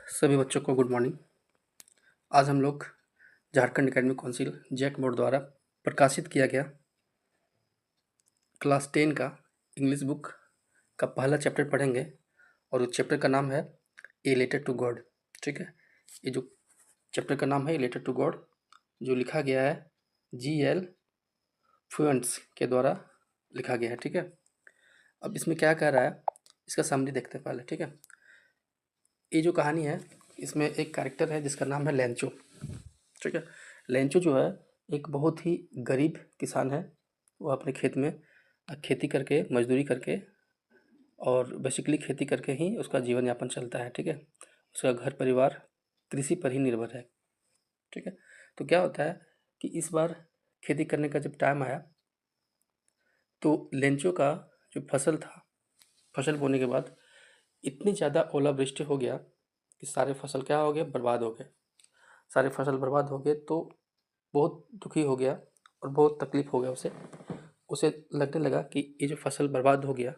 सभी बच्चों को गुड मॉर्निंग। आज हम लोग Jharkhand academic council JAC board द्वारा प्रकाशित किया गया क्लास 10 का इंग्लिश बुक का पहला चैप्टर पढ़ेंगे और उस चैप्टर का नाम है ए लेटर टू गॉड। ठीक है, ये जो चैप्टर का नाम है ए लेटर टू गॉड, जो लिखा गया है G.L. फ्लुएंट्स के द्वारा लिखा गया है। ठीक है, अब इसमें क्या कह रहा है इसका समरी देखते हैं पहले। ठीक है, ये जो कहानी है इसमें एक कैरेक्टर है जिसका नाम है लेंचो। ठीक है, लेंचो जो है एक बहुत ही गरीब किसान है। वो अपने खेत में खेती करके, मजदूरी करके और बेसिकली खेती करके ही उसका जीवन यापन चलता है। ठीक है, उसका घर परिवार कृषि पर ही निर्भर है। ठीक है, तो क्या होता है कि इस बार खेती करने का जब टाइम आया तो लेंचो का जो फसल था, फसल बोने के बाद इतनी ज़्यादा ओलावृष्टि हो गया कि सारे फसल क्या हो गए, बर्बाद हो गए। सारे फसल बर्बाद हो गए तो बहुत दुखी हो गया और बहुत तकलीफ हो गया उसे। उसे लगने लगा कि ये जो फसल बर्बाद हो गया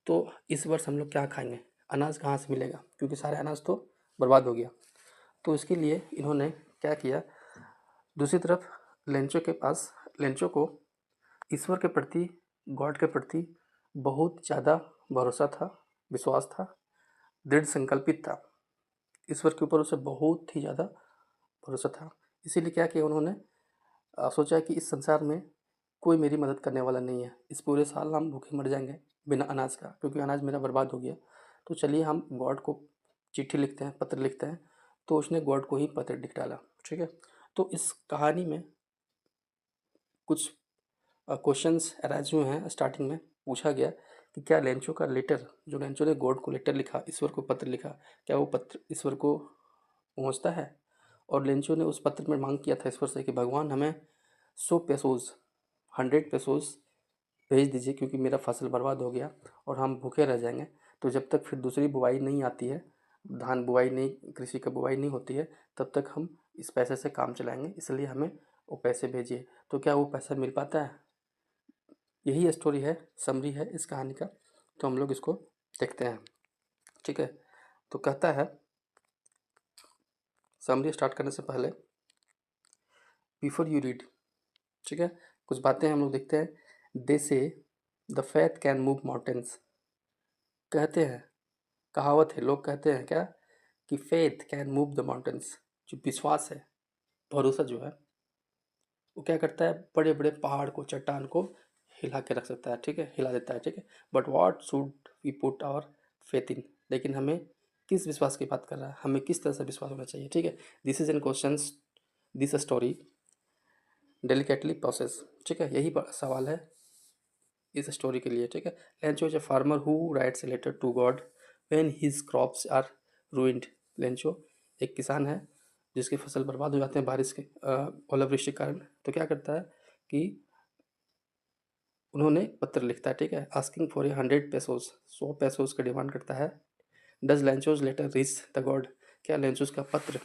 तो इस वर्ष हम लोग क्या खाएंगे, अनाज कहाँ से मिलेगा, क्योंकि सारे अनाज तो बर्बाद हो गया। तो इसके लिए इन्होंने क्या किया, दूसरी तरफ लेंचो को ईश्वर के प्रति, गॉड के प्रति बहुत ज़्यादा भरोसा था, विश्वास था, दृढ़ संकल्पित था। ईश्वर के ऊपर उसे बहुत ही ज़्यादा भरोसा था। इसीलिए क्या किया उन्होंने, सोचा कि इस संसार में कोई मेरी मदद करने वाला नहीं है, इस पूरे साल हम भूखे मर जाएंगे बिना अनाज का, क्योंकि अनाज मेरा बर्बाद हो गया। तो चलिए हम गॉड को चिट्ठी लिखते हैं, पत्र लिखते हैं। तो उसने गॉड को ही पत्र लिख डाला। ठीक है, तो इस कहानी में कुछ क्वेश्चंस अराइज हुए हैं। स्टार्टिंग में पूछा गया कि क्या लेंचो का लेटर, जो लेंचो ने गॉड को लेटर लिखा, ईश्वर को पत्र लिखा, क्या वो पत्र ईश्वर को पहुंचता है। और लेंचो ने उस पत्र में मांग किया था ईश्वर से कि भगवान हमें 100 पेसोज, 100 पेसोज भेज दीजिए, क्योंकि मेरा फसल बर्बाद हो गया और हम भूखे रह जाएंगे। तो जब तक फिर दूसरी बुवाई नहीं आती है, धान बुवाई नहीं, कृषि का बुवाई नहीं होती है, तब तक हम इस पैसे से काम चलाएंगे, इसलिए हमें वो पैसे भेजिए। तो क्या वो पैसा मिल पाता है? यही स्टोरी है, समरी है इस कहानी का। तो हम लोग इसको देखते हैं। ठीक है, तो कहता है, समरी स्टार्ट करने से पहले बिफोर यू रीड, ठीक है, कुछ बातें हम लोग देखते हैं। दे से the faith can move mountains, कहते हैं, कहावत है, लोग कहते हैं क्या कि faith can move the mountains, जो विश्वास है, भरोसा जो है, वो क्या करता है, बड़े बड़े पहाड़ को, चट्टान को हिला के रख सकता है। ठीक है, हिला देता है। ठीक है, but what should we put our faith in, लेकिन हमें किस विश्वास की बात कर रहा है, हमें किस तरह से विश्वास होना चाहिए। ठीक है, this is an question, this story delicately process. ठीक है, यही सवाल है इस स्टोरी के लिए। ठीक है, Lencho is a farmer who writes a letter to God when his crops are ruined. Lencho एक किसान है जिसकी फसल बर्बाद हो जाते हैं बारिश के, ओलावृष्टि के कारण। तो क्या करता है कि उन्होंने पत्र लिखता है। ठीक है, आस्किंग फॉर 100 पेसोज, 100 पेसोज का डिमांड करता है। Does Lencho's letter reach the God, क्या लेंचोज का पत्र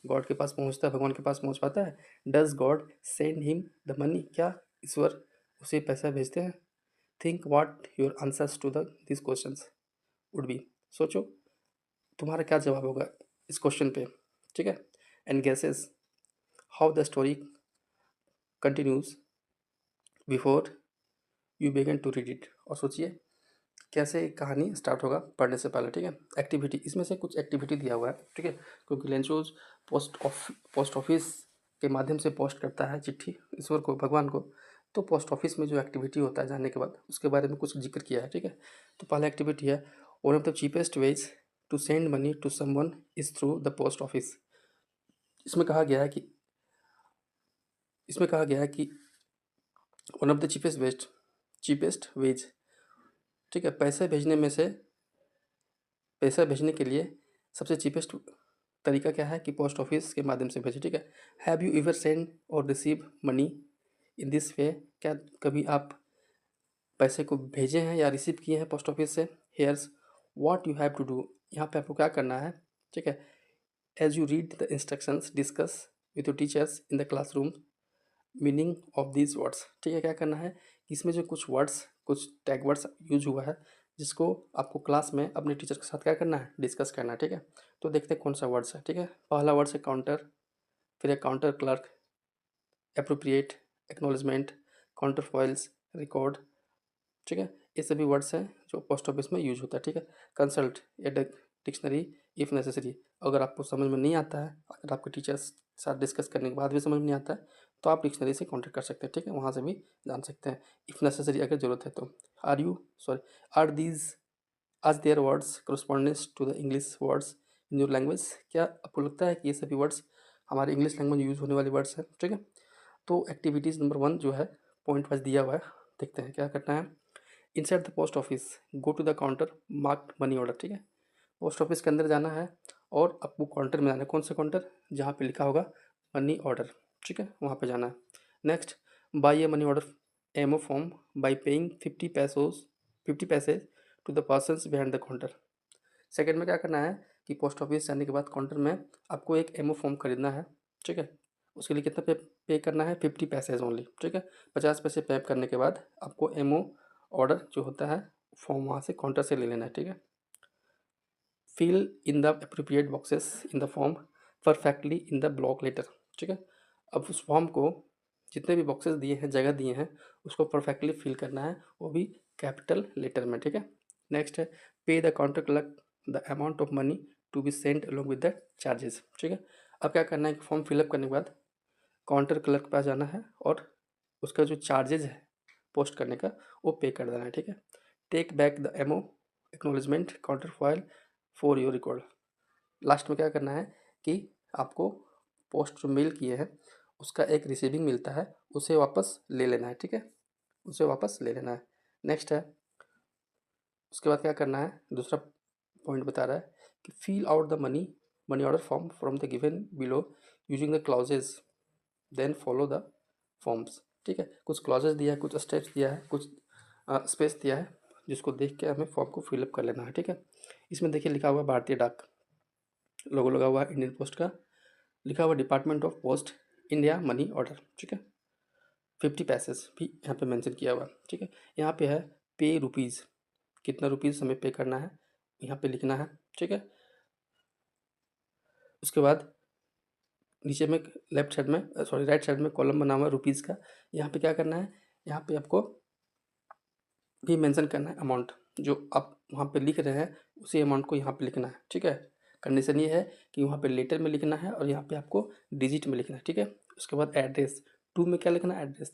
गॉड के पास पहुंचता है, भगवान के पास पहुंच पाता है? Does God send him the money, क्या ईश्वर उसे पैसा भेजते हैं? Think what your answers to the this questions would be, सोचो तुम्हारा क्या जवाब होगा इस क्वेश्चन पे। ठीक है, and guesses how the story continues before you begin to read it, और सोचिए कैसे कहानी स्टार्ट होगा पढ़ने से पहले। ठीक है, एक्टिविटी, इसमें से कुछ एक्टिविटी दिया हुआ है। ठीक है, क्योंकि लेंचोज पोस्ट ऑफिस के माध्यम से पोस्ट करता है चिट्ठी ईश्वर को, भगवान को। तो पोस्ट ऑफिस में जो एक्टिविटी होता है जाने के बाद, उसके बारे में कुछ जिक्र किया है। ठीक है, तो पहला एक्टिविटी है, one of the cheapest ways to send money to someone is through the post office. इसमें कहा गया है कि one of the cheapest ways, ठीक है, पैसा भेजने के लिए सबसे चीपेस्ट तरीका क्या है कि पोस्ट ऑफिस के माध्यम से भेजें। ठीक है, हैव यू एवर सेंड और receive money in this way, क्या कभी आप पैसे को भेजे हैं या रिसीव किए हैं पोस्ट ऑफिस से? Here's what you have to do, यहाँ पे आपको क्या करना है। ठीक है, as you read the instructions discuss with your teachers in the classroom meaning of these words. ठीक है, क्या करना है, इसमें जो कुछ वर्ड्स, कुछ टैग वर्ड्स यूज हुआ है, जिसको आपको क्लास में अपने टीचर के साथ क्या करना है, डिस्कस करना है, ठीक है। तो देखते हैं कौन सा वर्ड्स है, ठीक है। पहला वर्ड्स है काउंटर, फिर है counter clerk, appropriate, acknowledgement, counter foils, record, ठीक है। ये सभी वर्ड्स हैं जो पोस्ट ऑफिस में यूज होता है, ठीक है। कंसल्ट या डिक्शनरी इफ़ नेसेसरी, अगर आपको समझ में नहीं आता है, अगर आपके टीचर्स के साथ डिस्कस करने के बाद भी समझ में नहीं आता है, तो आप डिक्शनरी से कॉन्टेक्ट कर सकते हैं, ठीक है, वहाँ से भी जान सकते हैं इफ़ नेसेसरी, अगर ज़रूरत है तो। Are these as there words correspondence to the English words in your language, क्या आपको लगता है कि ये सभी वर्ड्स हमारे इंग्लिश लैंग्वेज में यूज़ होने वाले वर्ड्स हैं, ठीक है। तो एक्टिविटीज़ नंबर 1 जो है पॉइंट वाइज दिया हुआ है, देखते हैं क्या करना है। Inside the post office go to the counter marked money order, ठीक है। पोस्ट ऑफिस के अंदर जाना है और आपको काउंटर में जाना है, कौन सा काउंटर, जहाँ पे लिखा होगा मनी ऑर्डर, ठीक है, वहाँ पे जाना है। Next, buy a money order MO form by paying 50 paise to the person behind the counter. Second में क्या करना है कि पोस्ट ऑफिस जाने के बाद काउंटर में आपको एक एमओ फॉर्म खरीदना है, ठीक है। उसके लिए कितना पे करना है, 50 पैसे ओनली, ठीक है। 50 पैसे पे करने के बाद आपको एमओ ऑर्डर जो होता है फॉर्म वहाँ से काउंटर से ले लेना है, ठीक है। Fill in the appropriate boxes in the form perfectly in the block letter, ठीक है। अब उस फॉर्म को जितने भी बॉक्सेस दिए हैं, जगह दिए हैं, उसको परफेक्टली फिल करना है, वो भी कैपिटल लेटर में, ठीक है। नेक्स्ट है pay the counter clerk the amount of money to be send along with the charges, ठीक है। अब क्या करना है कि फॉर्म फिलअप करने के बाद काउंटर क्लर्क के पास जाना है और उसका जो चार्जेज है पोस्ट करने का वो पे कर देना है, ठीक है। Take back the MO acknowledgement counter file for your record. Last में क्या करना है कि आपको पोस्ट जो मेल किए हैं उसका एक रिसीविंग मिलता है, उसे वापस ले लेना है, ठीक है, उसे वापस ले लेना है। नेक्स्ट है, उसके बाद क्या करना है, दूसरा पॉइंट बता रहा है कि fill out the money order form from the given below using the clauses then follow the forms, ठीक है। कुछ क्लॉजेज दिया है, कुछ स्टेप्स दिया है, कुछ स्पेस दिया है, जिसको देख के हमें फॉर्म को फिलअप कर लेना है, ठीक है। इसमें देखिए लिखा हुआ है भारतीय डाक, लोगो लगा हुआ है इंडियन पोस्ट का, लिखा हुआ department of post India money order, ठीक है। 50 पैसेज भी यहाँ पे मेंशन किया हुआ, ठीक है। यहाँ पे है पे रुपीज़, कितना रुपीज़ हमें पे करना है यहाँ पे लिखना है, ठीक है। उसके बाद नीचे में लेफ्ट साइड में राइट साइड में कॉलम बना हुआ है रुपीज़ का, यहाँ पे क्या करना है, यहाँ पे आपको भी मेंशन करना है अमाउंट, जो आप वहाँ पे लिख रहे हैं उसी अमाउंट को यहाँ पे लिखना है, ठीक है। कंडीशन ये है कि वहाँ पे लेटर में लिखना है और यहाँ पे आपको डिजिट में लिखना है, ठीक है। उसके बाद एड्रेस, टू में क्या लिखना है, एड्रेस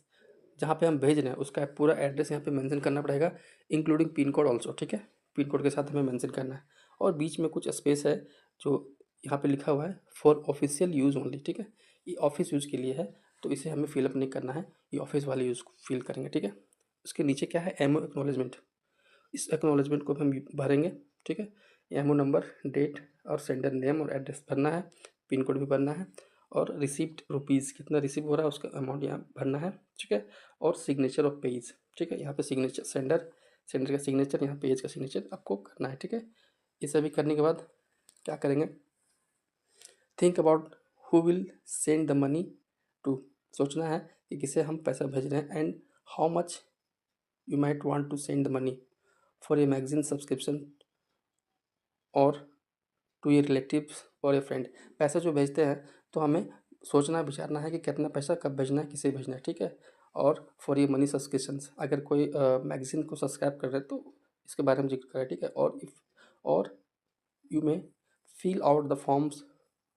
जहाँ पे हम भेज रहे हैं उसका पूरा एड्रेस यहाँ पे मेंशन करना पड़ेगा, इंक्लूडिंग पिन कोड ऑल्सो, ठीक है। पिन कोड के साथ हमें मेंशन करना है और बीच में कुछ स्पेस है जो यहाँ पे लिखा हुआ है फॉर ऑफिशियल यूज़ ओनली, ठीक है। ये ऑफिस यूज़ के लिए है, तो इसे हमें फिलअप नहीं करना है, ये ऑफिस वाले यूज़ फिल करेंगे, ठीक है। उसके नीचे क्या है, एमओ एक्नॉलेजमेंट, इस एक्नॉलेजमेंट को हम भरेंगे, ठीक है। एमओ नंबर, डेट और सेंडर नेम और एड्रेस भरना है, पिन कोड भी भरना है और रिसिप्ट रुपीज़ कितना रिसीव हो रहा है उसका अमाउंट यहाँ भरना है, ठीक है। और सिग्नेचर ऑफ पेज, ठीक है, यहाँ पे सिग्नेचर सेंडर का सिग्नेचर, यहाँ पेज का सिग्नेचर आपको करना है, ठीक है। ये सभी करने के बाद क्या करेंगे, think about who will send the money to, सोचना है कि किसे हम पैसा भेज रहे हैं, and how much you might want to send the money for a magazine subscription और टू ए रिलेटिव्स और ए फ्रेंड। पैसा जो भेजते हैं तो हमें सोचना विचारना है कि कितना पैसा कब भेजना है, किसे भेजना है, ठीक है। और फॉर ये मनी सब्सक्रिप्शंस, अगर कोई मैगजीन को सब्सक्राइब कर रहे हैं तो इसके बारे में जिक्र करें, ठीक है। और you may fill out the forms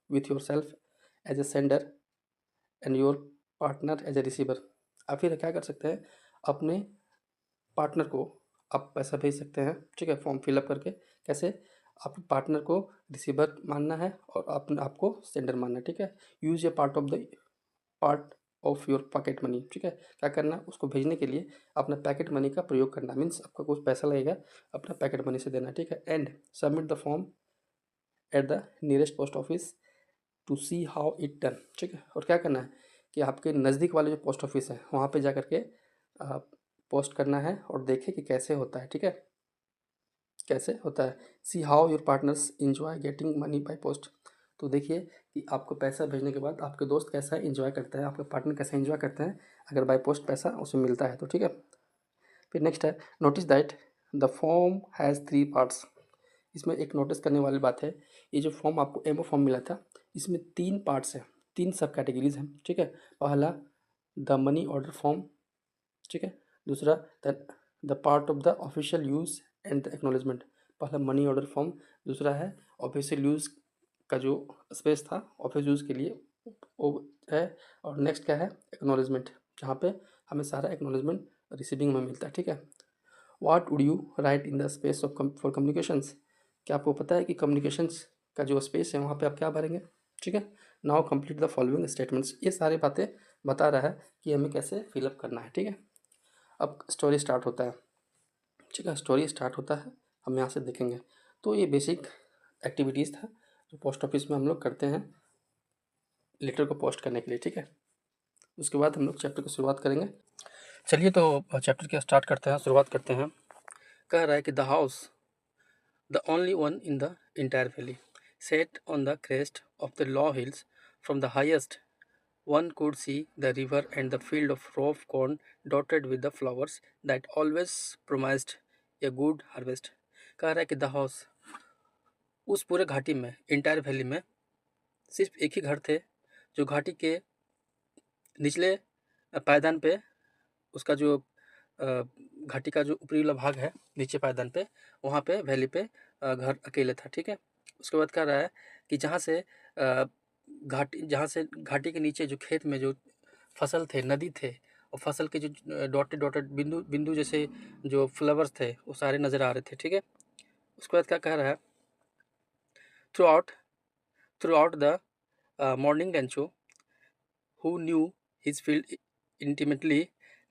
with your self as a sender and your partner as a receiver. आप फिर क्या कर सकते हैं, अपने पार्टनर को आप पैसा भेज सकते हैं, ठीक है, फॉर्म फिलअप करके। कैसे, आप पार्टनर को रिसीवर मानना है और अपने आपको सेंडर मानना है, ठीक है। Use A part of your pocket money, ठीक है। क्या करना है, उसको भेजने के लिए अपना पैकेट मनी का प्रयोग करना, मीन्स आपका कुछ पैसा लगेगा, अपना पैकेट मनी से देना, ठीक है। And submit the form at the nearest post office to see how it done, ठीक है। और क्या करना है कि आपके नज़दीक वाले जो पोस्ट ऑफिस है वहाँ पे जा करके पोस्ट करना है और देखें कि कैसे होता है, ठीक है, कैसे होता है। See how your partners enjoy getting money by post, तो देखिए कि आपको पैसा भेजने के बाद आपके दोस्त कैसा इन्जॉय करते हैं, आपके पार्टनर कैसा इन्जॉय करते हैं अगर बाय पोस्ट पैसा उसे मिलता है तो, ठीक है। फिर नेक्स्ट है notice that the form has 3 parts. इसमें एक नोटिस करने वाली बात है, ये जो फॉर्म आपको एमओ फॉर्म मिला था, इसमें 3 पार्ट्स हैं, 3 सब कैटेगरीज़ हैं, ठीक है। पहला द मनी ऑर्डर फॉर्म, ठीक है। दूसरा the part of the official use and the acknowledgement. पहला मनी ऑर्डर फॉर्म, दूसरा है ऑफिशियल यूज़ का जो स्पेस था ऑफिस यूज़ के लिए वो है, और नेक्स्ट क्या है एक्नॉलेजमेंट, जहाँ पे हमें सारा एक्नॉलेजमेंट रिसीविंग में मिलता है, ठीक है। What would you right in the space of for communications. क्या आपको पता है कि कम्युनिकेशंस का जो स्पेस है वहाँ पे आप क्या भरेंगे, ठीक है। Now complete the following statements. ये सारी बातें बता रहा है कि हमें कैसे फिलअप करना है, ठीक है। अब स्टोरी स्टार्ट होता है, ठीक है। स्टोरी स्टार्ट होता है, हम यहाँ से देखेंगे। तो ये बेसिक एक्टिविटीज़ था जो पोस्ट ऑफिस में हम लोग करते हैं लेटर को पोस्ट करने के लिए, ठीक है। उसके बाद हम लोग चैप्टर की शुरुआत करेंगे। चलिए तो चैप्टर की स्टार्ट करते हैं, शुरुआत करते हैं। कह रहा है कि the house, the only one in the entire valley, set on the crest of the low hills. From the highest, one could see the river and the field of raw corn dotted with the flowers that always promised a good harvest. कह रहा है कि the house, उस पूरे घाटी में, entire valley में सिर्फ एक ही घर थे जो घाटी के निचले पायदान पे, उसका जो घाटी का जो ऊपरी वाला भाग है नीचे पायदान पे, वहाँ पे वैली पे घर अकेले था, ठीक है। उसके बाद कह रहा है कि जहाँ से घाटी के नीचे जो खेत में जो फसल थे, नदी थे, और फसल के जो डॉटेड डॉटेड बिंदु बिंदु जैसे जो फ्लावर्स थे वो सारे नज़र आ रहे थे, ठीक है। उसके बाद क्या कह रहा है, through out the morning Lencho, who knew his field intimately,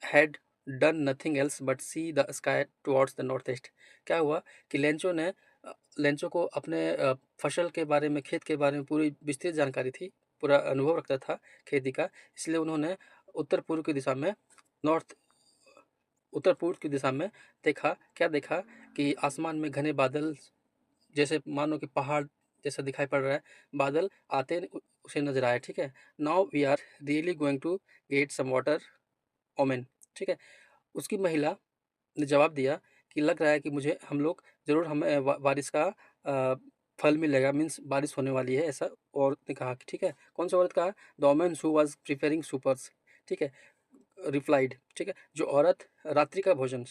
had done nothing else but see the sky towards the northeast. क्या हुआ कि लेंचो को अपने फसल के बारे में, खेत के बारे में पूरी विस्तृत जानकारी थी, पूरा अनुभव रखता था खेती का, इसलिए उन्होंने उत्तर पूर्व की दिशा में नॉर्थ उत्तर पूर्व की दिशा में देखा। क्या देखा कि आसमान में घने बादल, जैसे मानो कि पहाड़ जैसा दिखाई पड़ रहा है, बादल आते उसे नजर आया, ठीक है। Now we are really going to get some water woman, ठीक है। उसकी महिला ने जवाब दिया कि लग रहा है कि मुझे हम लोग ज़रूर हमें बारिश का फल मिलेगा, मीन्स बारिश होने वाली है, ऐसा औरत ने कहा कि, ठीक है। कौन सा औरत कहा, the women who was preparing supers, ठीक है, रिप्लाइड, ठीक है। जो औरत रात्रि का भोजन,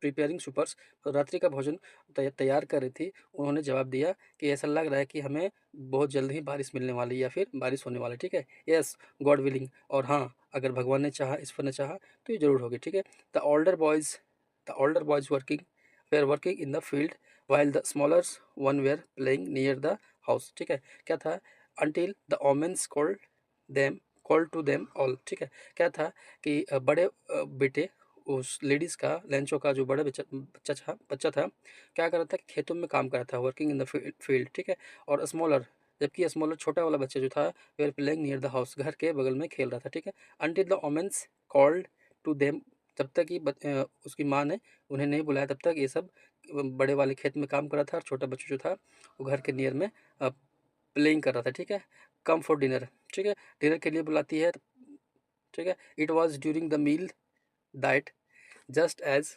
प्रिपेयरिंग सुपर्स, रात्रि का भोजन तैयार कर रही थी, उन्होंने जवाब दिया कि ऐसा लग रहा है कि हमें बहुत जल्द ही बारिश मिलने वाली है या फिर बारिश होने वाली है, ठीक है। यस, गॉड विलिंग, और हाँ, अगर भगवान ने चाहा, ईश्वर ने चाहा तो ये जरूर होगी, ठीक है। The older boys working in the field while the smaller one were playing near the house, ठीक है। क्या था, until the women called to them all, ठीक है। क्या था कि बड़े बेटे, उस लेडीज़ का, लेंचो का जो बड़ा बच्चा था, क्या कर रहा था, खेतों में काम कर रहा था, वर्किंग इन द फील्ड, ठीक है। और स्मॉलर, जबकि स्मॉलर छोटा वाला बच्चा जो था, were playing near the house, घर के बगल में खेल रहा था, ठीक है। Until the women called to them, जब तक कि उसकी माँ ने उन्हें नहीं बुलाया, तब तक ये सब बड़े वाले खेत में काम कर रहा था, और छोटा बच्चा जो था वो घर के नियर में प्लेइंग कर रहा था, ठीक है। कम फॉर डिनर, ठीक है, डिनर के लिए बुलाती है, ठीक है। It was during the meal that just as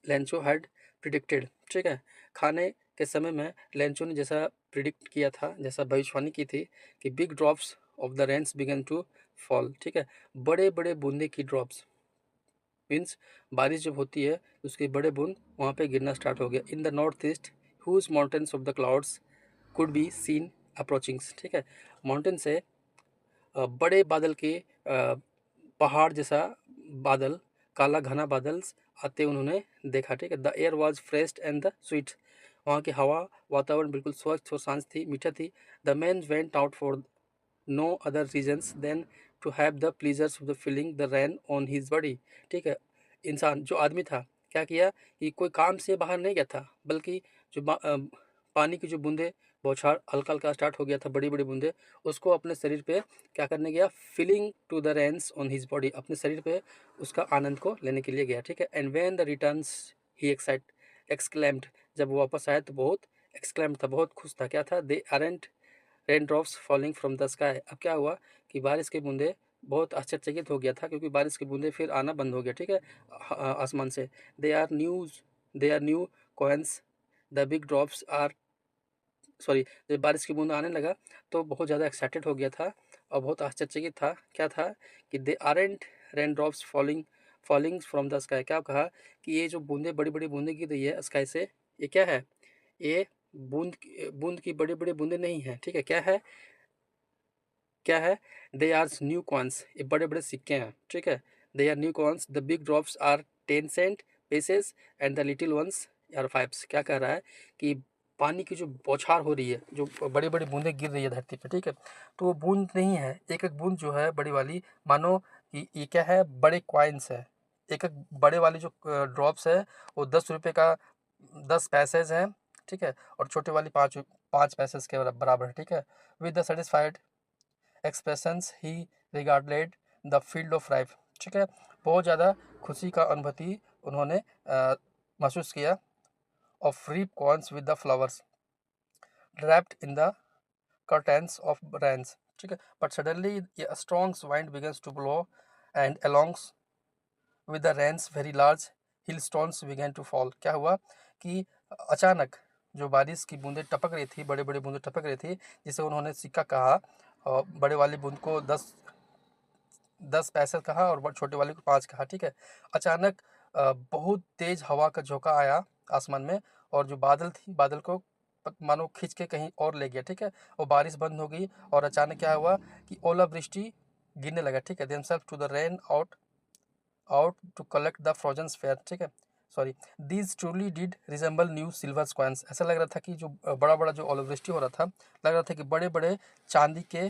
Lencho had predicted, ठीक है। खाने के समय में लेंचो ने जैसा प्रिडिक्ट किया था, जैसा भविष्यवाणी की थी, कि big drops of the rains began to fall, ठीक है। बड़े बड़े बूंदे की ड्रॉप्स, मीन्स बारिश जब होती है तो उसके बड़े बूंद वहाँ पे गिरना स्टार्ट हो गया। In the north east whose mountains of the clouds could be seen approachings, ठीक है। माउंटेन से बड़े बादल के पहाड़ जैसा बादल, काला घना बादल आते उन्होंने देखा, ठीक है। The air was fresh and the sweet, वहाँ की हवा, वातावरण बिल्कुल स्वच्छ और शांत थी, मीठा थी। The man went out for no other reasons than to have the pleasures of the feeling the rain on his body, ठीक है। इंसान, जो आदमी था, क्या किया कि कोई काम से बाहर नहीं गया था, बल्कि जो पानी की जो बूंदे बौछार हल्का हल्का स्टार्ट हो गया था, बड़ी बड़ी बूंदे, उसको अपने शरीर पे क्या करने गया, feeling to the rains on his body, अपने शरीर पे उसका आनंद को लेने के लिए गया, ठीक है। And when the returns he exclaimed, जब वो वापस आया तो बहुत एक्सक्लेम्ड था, बहुत खुश था। क्या था, they aren't rain drops falling from the sky. अब क्या हुआ कि बारिश के बूंदे, बहुत आश्चर्यचकित हो गया था, क्योंकि बारिश के बूंदे फिर आना बंद हो गया, ठीक है, आसमान से। They are news they are new coins, the big drops are sorry, जब बारिश की बूंद आने लगा तो बहुत ज़्यादा एक्साइटेड हो गया था और बहुत आश्चर्यचकित था। क्या था कि they aren't rain drops falling from the sky. क्या कहा कि ये जो बूंदें, बड़ी बड़ी बूंदें गिर रही है स्काई से, ये क्या है? ये बूंद की बड़ी बड़ी बूंदें नहीं है, ठीक है। क्या है? क्या है? दे आर न्यू कॉइन्स, ये बड़े बड़े सिक्के हैं, ठीक है। They are new coins, the big drops are 10 cent pieces and the little ones are fives. क्या कह रहा है कि पानी की जो बौछार हो रही है, जो बड़ी बड़ी बूंदें गिर रही है धरती पे, ठीक है, तो वो बूंद नहीं है, एक एक बूंद जो है बड़ी वाली, मानो कि ये क्या है, बड़े कॉइन्स है। एक एक बड़े वाली जो ड्रॉप्स है वो 10 रुपये का 10 पैसेज है, ठीक है, और छोटे वाली 5 पैसेज के बराबर है, ठीक है। With the satisfied expressions he regarded the field of life, ठीक है। बहुत ज़्यादा खुशी का अनुभूति उन्होंने महसूस किया। Of ripe corns with the flowers draped in the curtains of rains, ठीक है। But suddenly a strong wind begins to blow and along with the rains very large hailstones began to fall। क्या हुआ कि अचानक जो बारिश की बूंदें टपक रही थी, बड़े बड़े बूंदें टपक रही थी, जिसे उन्होंने सिक्का कहा, और बड़े वाली बूंद को 10 पैसे कहा और छोटे वाले को 5 कहा, ठीक है। अचानक बहुत तेज हवा का झोंका आया आसमान में, और जो बादल थी, बादल को मानो खींच के कहीं और ले गया, ठीक है। वो बारिश बंद हो गई और अचानक क्या हुआ कि ओलावृष्टि गिरने लगा, ठीक है। Themself to the rain out to collect the frozen fair, ठीक है। Sorry, these truly did resemble new silver coins. ऐसा लग रहा था कि जो बड़ा बड़ा जो ओलावृष्टि हो रहा था, लग रहा था कि बड़े बड़े चांदी के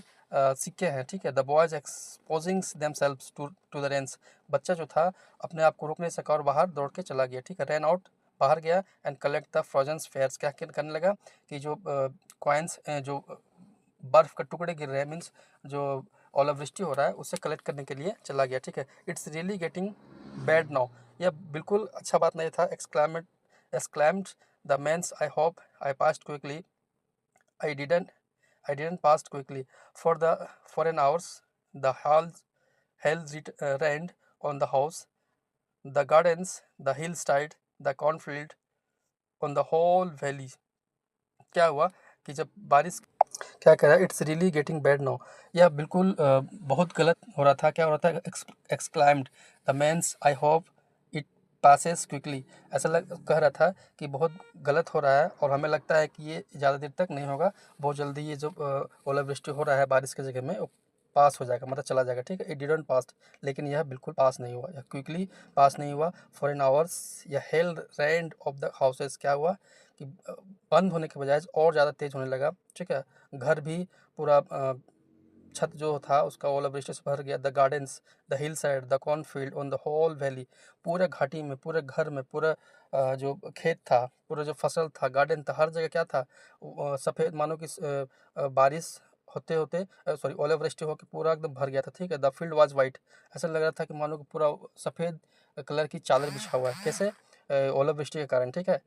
सिक्के हैं, ठीक है। The boys exposing themselves to the rains. बच्चा जो था अपने आप को रोक नहीं सका और बाहर दौड़ के चला गया, ठीक है। रैन आउट, बाहर गया, and collect the frozen fairs. क्या करने लगा कि जो कॉइन्स, जो बर्फ के टुकड़े गिर रहे हैं, मीन्स जो ओलावृष्टि हो रहा है, उससे कलेक्ट करने के लिए चला गया, ठीक है। It's really getting bad now. यह बिल्कुल अच्छा बात नहीं था। Exclaimed the mens, I hope I passed quickly. I didn't pass quickly for an hours. द hell rained on the house, the gardens, the hillside, the cornfield, on the whole valley। क्या हुआ कि जब बारिश, क्या कह रहा है, it's really getting bad now, यह बिल्कुल बहुत गलत हो रहा था। क्या हो रहा था? Exclaimed the mens, I hope it passes quickly. ऐसा कह रहा था कि बहुत गलत हो रहा है और हमें लगता है कि ये ज़्यादा देर तक नहीं होगा, बहुत जल्दी ये जो ओलावृष्टि हो रहा है बारिश की जगह में, वो पास हो जाएगा, मतलब चला जाएगा, ठीक है। इट डिडंट पास, लेकिन यह बिल्कुल पास नहीं हुआ, यह क्विकली पास नहीं हुआ। फॉर एन आवर्स यह hail rained off the houses. क्या हुआ कि बंद होने के बजाय और ज़्यादा तेज़ होने लगा, ठीक है। घर भी पूरा छत जो था उसका ओलावृष्टि से भर गया। The gardens, the hillside, the cornfield, on the whole valley. पूरे घाटी में, पूरे घर में, पूरा जो खेत था, पूरा जो फसल था, गार्डन था, हर जगह क्या था, सफ़ेद, मानो कि बारिश होते होते, सॉरी, ओलावृष्टि होकर पूरा एकदम भर गया था, ठीक है। The field was white. ऐसा लग रहा था कि मानो कि पूरा सफ़ेद कलर की चादर बिछा हुआ है, कैसे? ओलावृष्टि के कारण, ठीक है।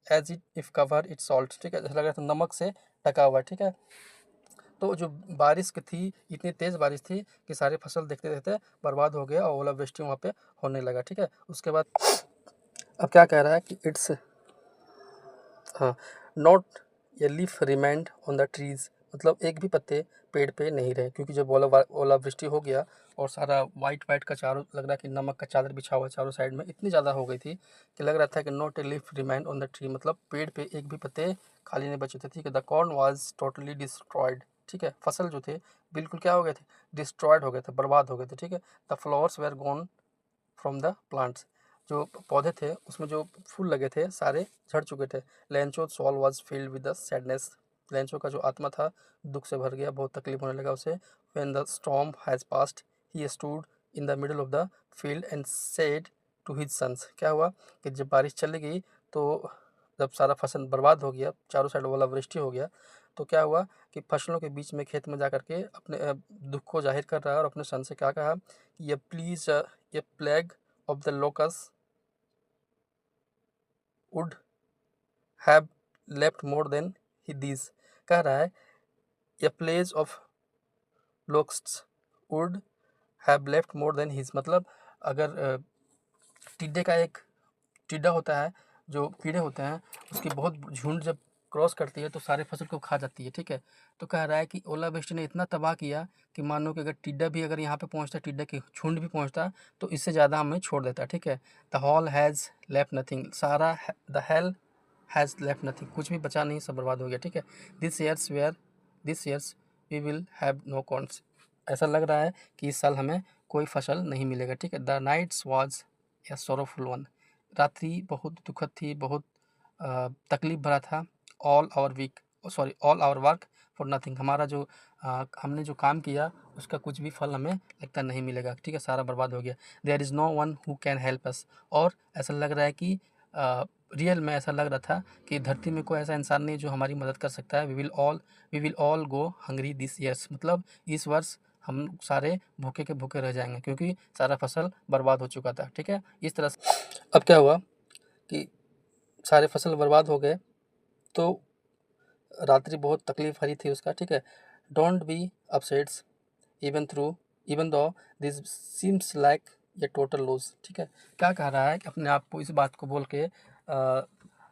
As it if cover it salt, ठीक है, ऐसा लग रहा था नमक से ढका हुआ है, ठीक है। तो जो बारिश की थी, इतनी तेज़ बारिश थी कि सारी फसल देखते देखते बर्बाद हो गया और ओलावृष्टि वहाँ पे होने लगा, ठीक है। उसके बाद अब क्या कह रहा है कि इट्स, हाँ, not a leaf remained on the trees. मतलब एक भी पत्ते पेड़ पे नहीं रहे, क्योंकि जब ओलावृष्टि हो गया और सारा वाइट वाइट का चारों, लग रहा है कि नमक का चादर बिछा हुआ चारों साइड में, इतनी ज़्यादा हो गई थी कि लग रहा था कि not a leaf remained on the tree, मतलब पेड़ पे एक भी पत्ते खाली नहीं बचे थे, ठीक है। The corn was totally destroyed, ठीक है। फसल जो थे बिल्कुल क्या हो गए थे? डिस्ट्रॉयड हो गए थे, बर्बाद हो गए थे, ठीक है। The flowers were gone from the plants. जो पौधे थे उसमें जो फूल लगे थे सारे झड़ चुके थे। Lencho soul was filled with the sadness. Lencho का जो आत्मा था दुख से भर गया, बहुत तकलीफ होने लगा उसे। When the storm has passed he stood in the middle of the field and said to his sons. क्या हुआ कि जब बारिश चली गई, तो जब सारा फसल बर्बाद हो गया, चारों साइड वाला वृष्टि हो गया, तो क्या हुआ कि फसलों के बीच में खेत में जा कर के अपने दुख को जाहिर कर रहा है और अपने सन से क्या कहा कि ये प्लीज, ये plague of the locusts would have left more than these। कह रहा है a plague of locusts would have left more than his, मतलब अगर टिड्डे का एक टिड्डा होता है, जो कीड़े होते हैं, उसकी बहुत झुंड जब क्रॉस करती है तो सारे फसल को खा जाती है, ठीक है। तो कह रहा है कि ओलावृष्टि ने इतना तबाह किया कि मानो कि अगर टिड्डा भी अगर यहाँ पे पहुँचता, टिड्डा की झुंड भी पहुँचता, तो इससे ज़्यादा हमें छोड़ देता, ठीक है। The hall has left nothing, सारा the hell has left nothing, कुछ भी बचा नहीं, सब बर्बाद हो गया, ठीक है। This years we will have no corns, ऐसा लग रहा है कि इस साल हमें कोई फसल नहीं मिलेगा, ठीक है। The nights was a sorrowful one, रात्रि बहुत दुखद थी, बहुत तकलीफ भरा था। All our work for nothing, हमारा जो हमने जो काम किया उसका कुछ भी फल हमें लगता नहीं मिलेगा, ठीक है, सारा बर्बाद हो गया। There is no one who can help us, और ऐसा लग रहा है कि रियल में ऐसा लग रहा था कि धरती में कोई ऐसा इंसान नहीं जो हमारी मदद कर सकता है। We will all go hungry this years, मतलब इस वर्ष हम सारे भूखे के भूखे रह जाएंगे क्योंकि सारा फसल बर्बाद हो चुका था, ठीक है। इस तरह से अब क्या हुआ कि सारे फसल बर्बाद हो गए, तो रात्रि बहुत तकलीफ भरी थी उसका, ठीक है। Don't be upsets even though this seems like ये टोटल लॉस, ठीक है। क्या कह रहा है कि अपने आप को इस बात को बोल के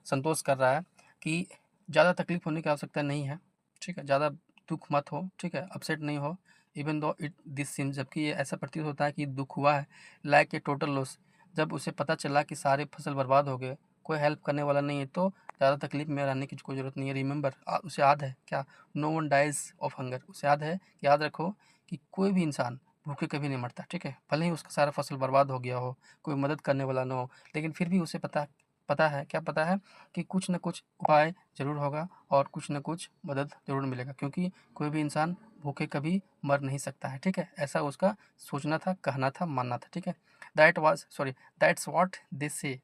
संतोष कर रहा है कि ज़्यादा तकलीफ होने की आवश्यकता नहीं है, ठीक है, ज़्यादा दुख मत हो, ठीक है, अपसेट नहीं हो। Even though it this seems, जबकि ये ऐसा प्रतीत होता है कि दुख हुआ है, लाइक ए टोटल लॉस, जब उसे पता चला कि सारे फसल बर्बाद हो गए, कोई हेल्प करने वाला नहीं है, तो ज़्यादा तकलीफ में रहने की कोई ज़रूरत नहीं है। रिमेंबर, उसे याद है क्या, no one dies of hunger, उसे याद है, याद रखो कि कोई भी इंसान भूखे कभी नहीं मरता, ठीक है। भले ही उसका सारा फसल बर्बाद हो गया हो, कोई मदद करने वाला ना हो, लेकिन फिर भी उसे पता है, क्या पता है कि कुछ न कुछ उपाय ज़रूर होगा और कुछ न कुछ मदद ज़रूर मिलेगा, क्योंकि कोई भी इंसान भूखे कभी मर नहीं सकता है, ठीक है। ऐसा उसका सोचना था, कहना था, मानना था, ठीक है। दैट्स व्हाट दे से,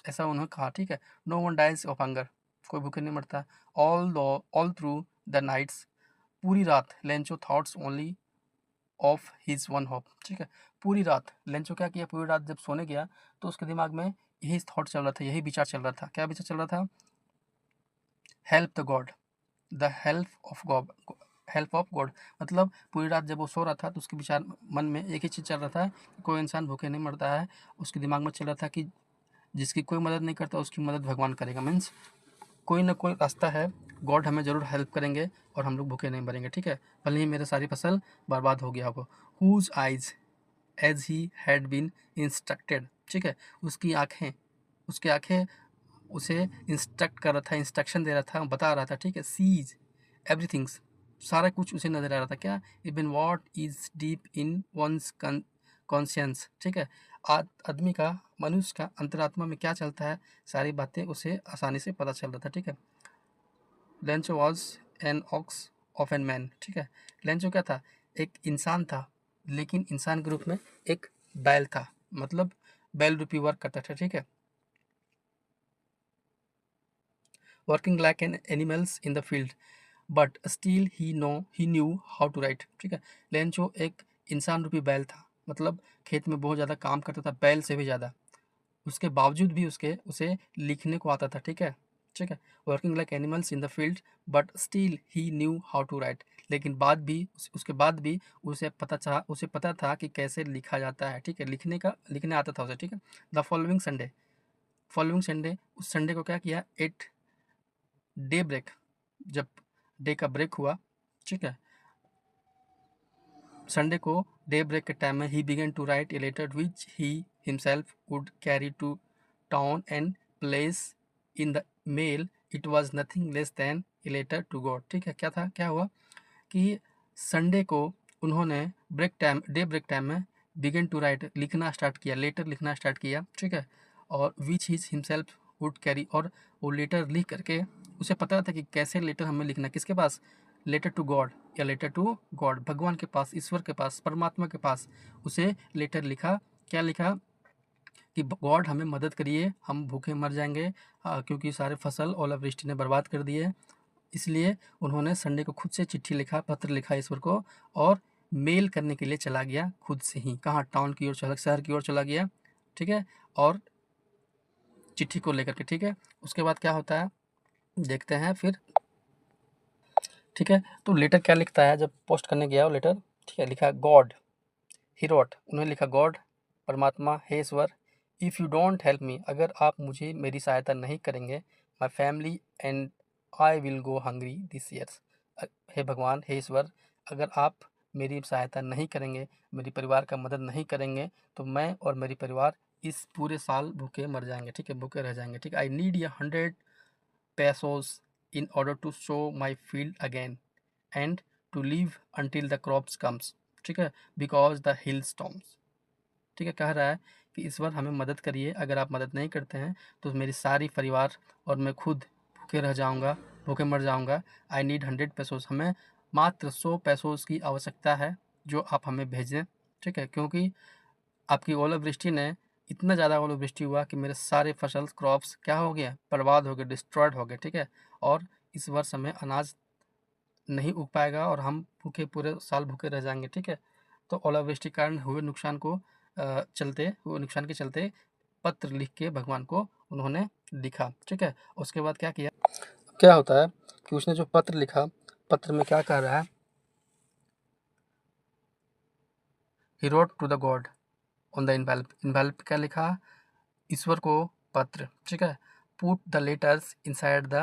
ऐसा उन्होंने कहा, ठीक है। No one dies of hunger, कोई भूखे नहीं मरता। ऑल थ्रू द नाइट्स, पूरी रात Lencho thoughts only of his one hope, ठीक है। पूरी रात लेंचो क्या किया, पूरी रात जब सोने गया तो उसके दिमाग में यही थॉट चल रहा था, यही विचार चल रहा था। क्या विचार चल रहा था, help the God, the help of God, मतलब पूरी रात जब वो सो रहा था तो उसके विचार मन में एक ही चीज़ चल रहा था कि कोई इंसान भूखे नहीं मरता है। उसके दिमाग में चल रहा था कि जिसकी कोई मदद नहीं करता उसकी मदद भगवान करेगा, मीन्स कोई ना कोई रास्ता है, गॉड हमें ज़रूर हेल्प करेंगे और हम लोग भूखे नहीं मरेंगे, ठीक है, भले ही मेरे सारी फसल बर्बाद हो गया हो। Whose eyes as he had been instructed, ठीक है, उसकी आंखें उसे इंस्ट्रक्ट कर रहा था, इंस्ट्रक्शन दे रहा था, बता रहा था, ठीक है। सीज एवरीथिंग्स, सारा कुछ उसे नजर आ रहा था, क्या, even what is deep in one's conscience, ठीक है, आदमी का, मनुष्य का अंतरात्मा में क्या चलता है, सारी बातें उसे आसानी से पता चल रहा था, ठीक है। Lencho was an ox of an man, ठीक है। लेंचो क्या था, एक इंसान था, लेकिन इंसान के रूप में एक बैल था, मतलब बैल रूपी वर्क करता था, ठीक है। Working like an animals in the field but still he knew how to write, ठीक है। लेंचो एक इंसान रूपी बैल था, मतलब खेत में बहुत ज़्यादा काम करता था, बैल से भी ज़्यादा, उसके बावजूद भी उसे लिखने को आता था, ठीक है, ठीक है। Working like animals in the field but still he knew how to write, लेकिन उसके बाद भी उसे पता था कि कैसे लिखा जाता है, ठीक है, लिखने आता था उसे, ठीक है। द फॉलोइंग संडे, उस संडे को क्या किया, एट डे ब्रेक, जब डे का ब्रेक हुआ, ठीक है, संडे को डे ब्रेक के टाइम में he began to write a letter which he himself would carry to town and place in the mail. It was nothing less than a letter to God, ठीक है। क्या हुआ कि Sunday को उन्होंने daybreak time में began to write, लिखना start किया, लेटर लिखना स्टार्ट किया, ठीक है। और which his himself would carry, और वो लेटर लिख करके उसे पता था कि कैसे लेटर हमें लिखना, किसके पास, लेटर टू गॉड या लेटर टू गॉड, भगवान के पास, ईश्वर के पास, परमात्मा के पास उसे लेटर लिखा। क्या लिखा कि गॉड हमें मदद करिए, हम भूखे मर जाएंगे, क्योंकि सारे फसल ओलावृष्टि ने बर्बाद कर दिए। इसलिए उन्होंने संडे को खुद से चिट्ठी लिखा, पत्र लिखा ईश्वर को, और मेल करने के लिए चला गया खुद से ही, कहाँ, टाउन की ओर शहर की ओर चला गया, ठीक है, और चिट्ठी को लेकर के, ठीक है। उसके बाद क्या होता है देखते हैं फिर, ठीक है। तो लेटर क्या लिखता है, जब पोस्ट करने गया वो लेटर, ठीक है, लिखा गॉड, ही रोट, उन्होंने लिखा गॉड, परमात्मा, हे ईश्वर, if you don't help me, अगर आप मुझे मेरी सहायता नहीं करेंगे, my family and I will go hungry this years. हे भगवान, हे ईश्वर, अगर आप मेरी सहायता नहीं करेंगे, मेरे परिवार का मदद नहीं करेंगे, तो मैं और मेरी परिवार इस पूरे साल भूखे मर जाएंगे, ठीक है, भूखे रह जाएंगे, ठीक है। आई नीड ये 100 pesos in order to sow my field again and to live until the crops comes, ठीक है, because the hill storms, ठीक है। कह रहा है कि ईश्वर हमें मदद करिए, अगर आप मदद नहीं करते हैं तो मेरी सारी परिवार और मैं खुद भूखे रह जाऊंगा, भूखे मर जाऊंगा। आई नीड 100 pesos, हमें मात्र 100 pesos की आवश्यकता है जो आप हमें भेजें, ठीक है, क्योंकि आपकी ओलावृष्टि ने इतना ज़्यादा ओलावृष्टि हुआ कि मेरे सारे फसल क्रॉप्स क्या हो गया, बर्बाद हो गए, डिस्ट्रॉयड हो गए, ठीक है। और इस वर्ष हमें अनाज नहीं उग पाएगा और हम भूखे पूरे साल भूखे रह जाएंगे, ठीक है। तो ओलावृष्टि के कारण हुए नुकसान को हुए नुकसान के चलते पत्र लिख के भगवान को उन्होंने लिखा, ठीक है। उसके बाद क्या किया, क्या होता है कि उसने जो पत्र लिखा, पत्र में क्या कह रहा है, he wrote to the God on the envelope, envelope क्या लिखा, ईश्वर को पत्र, ठीक है। Put the letters inside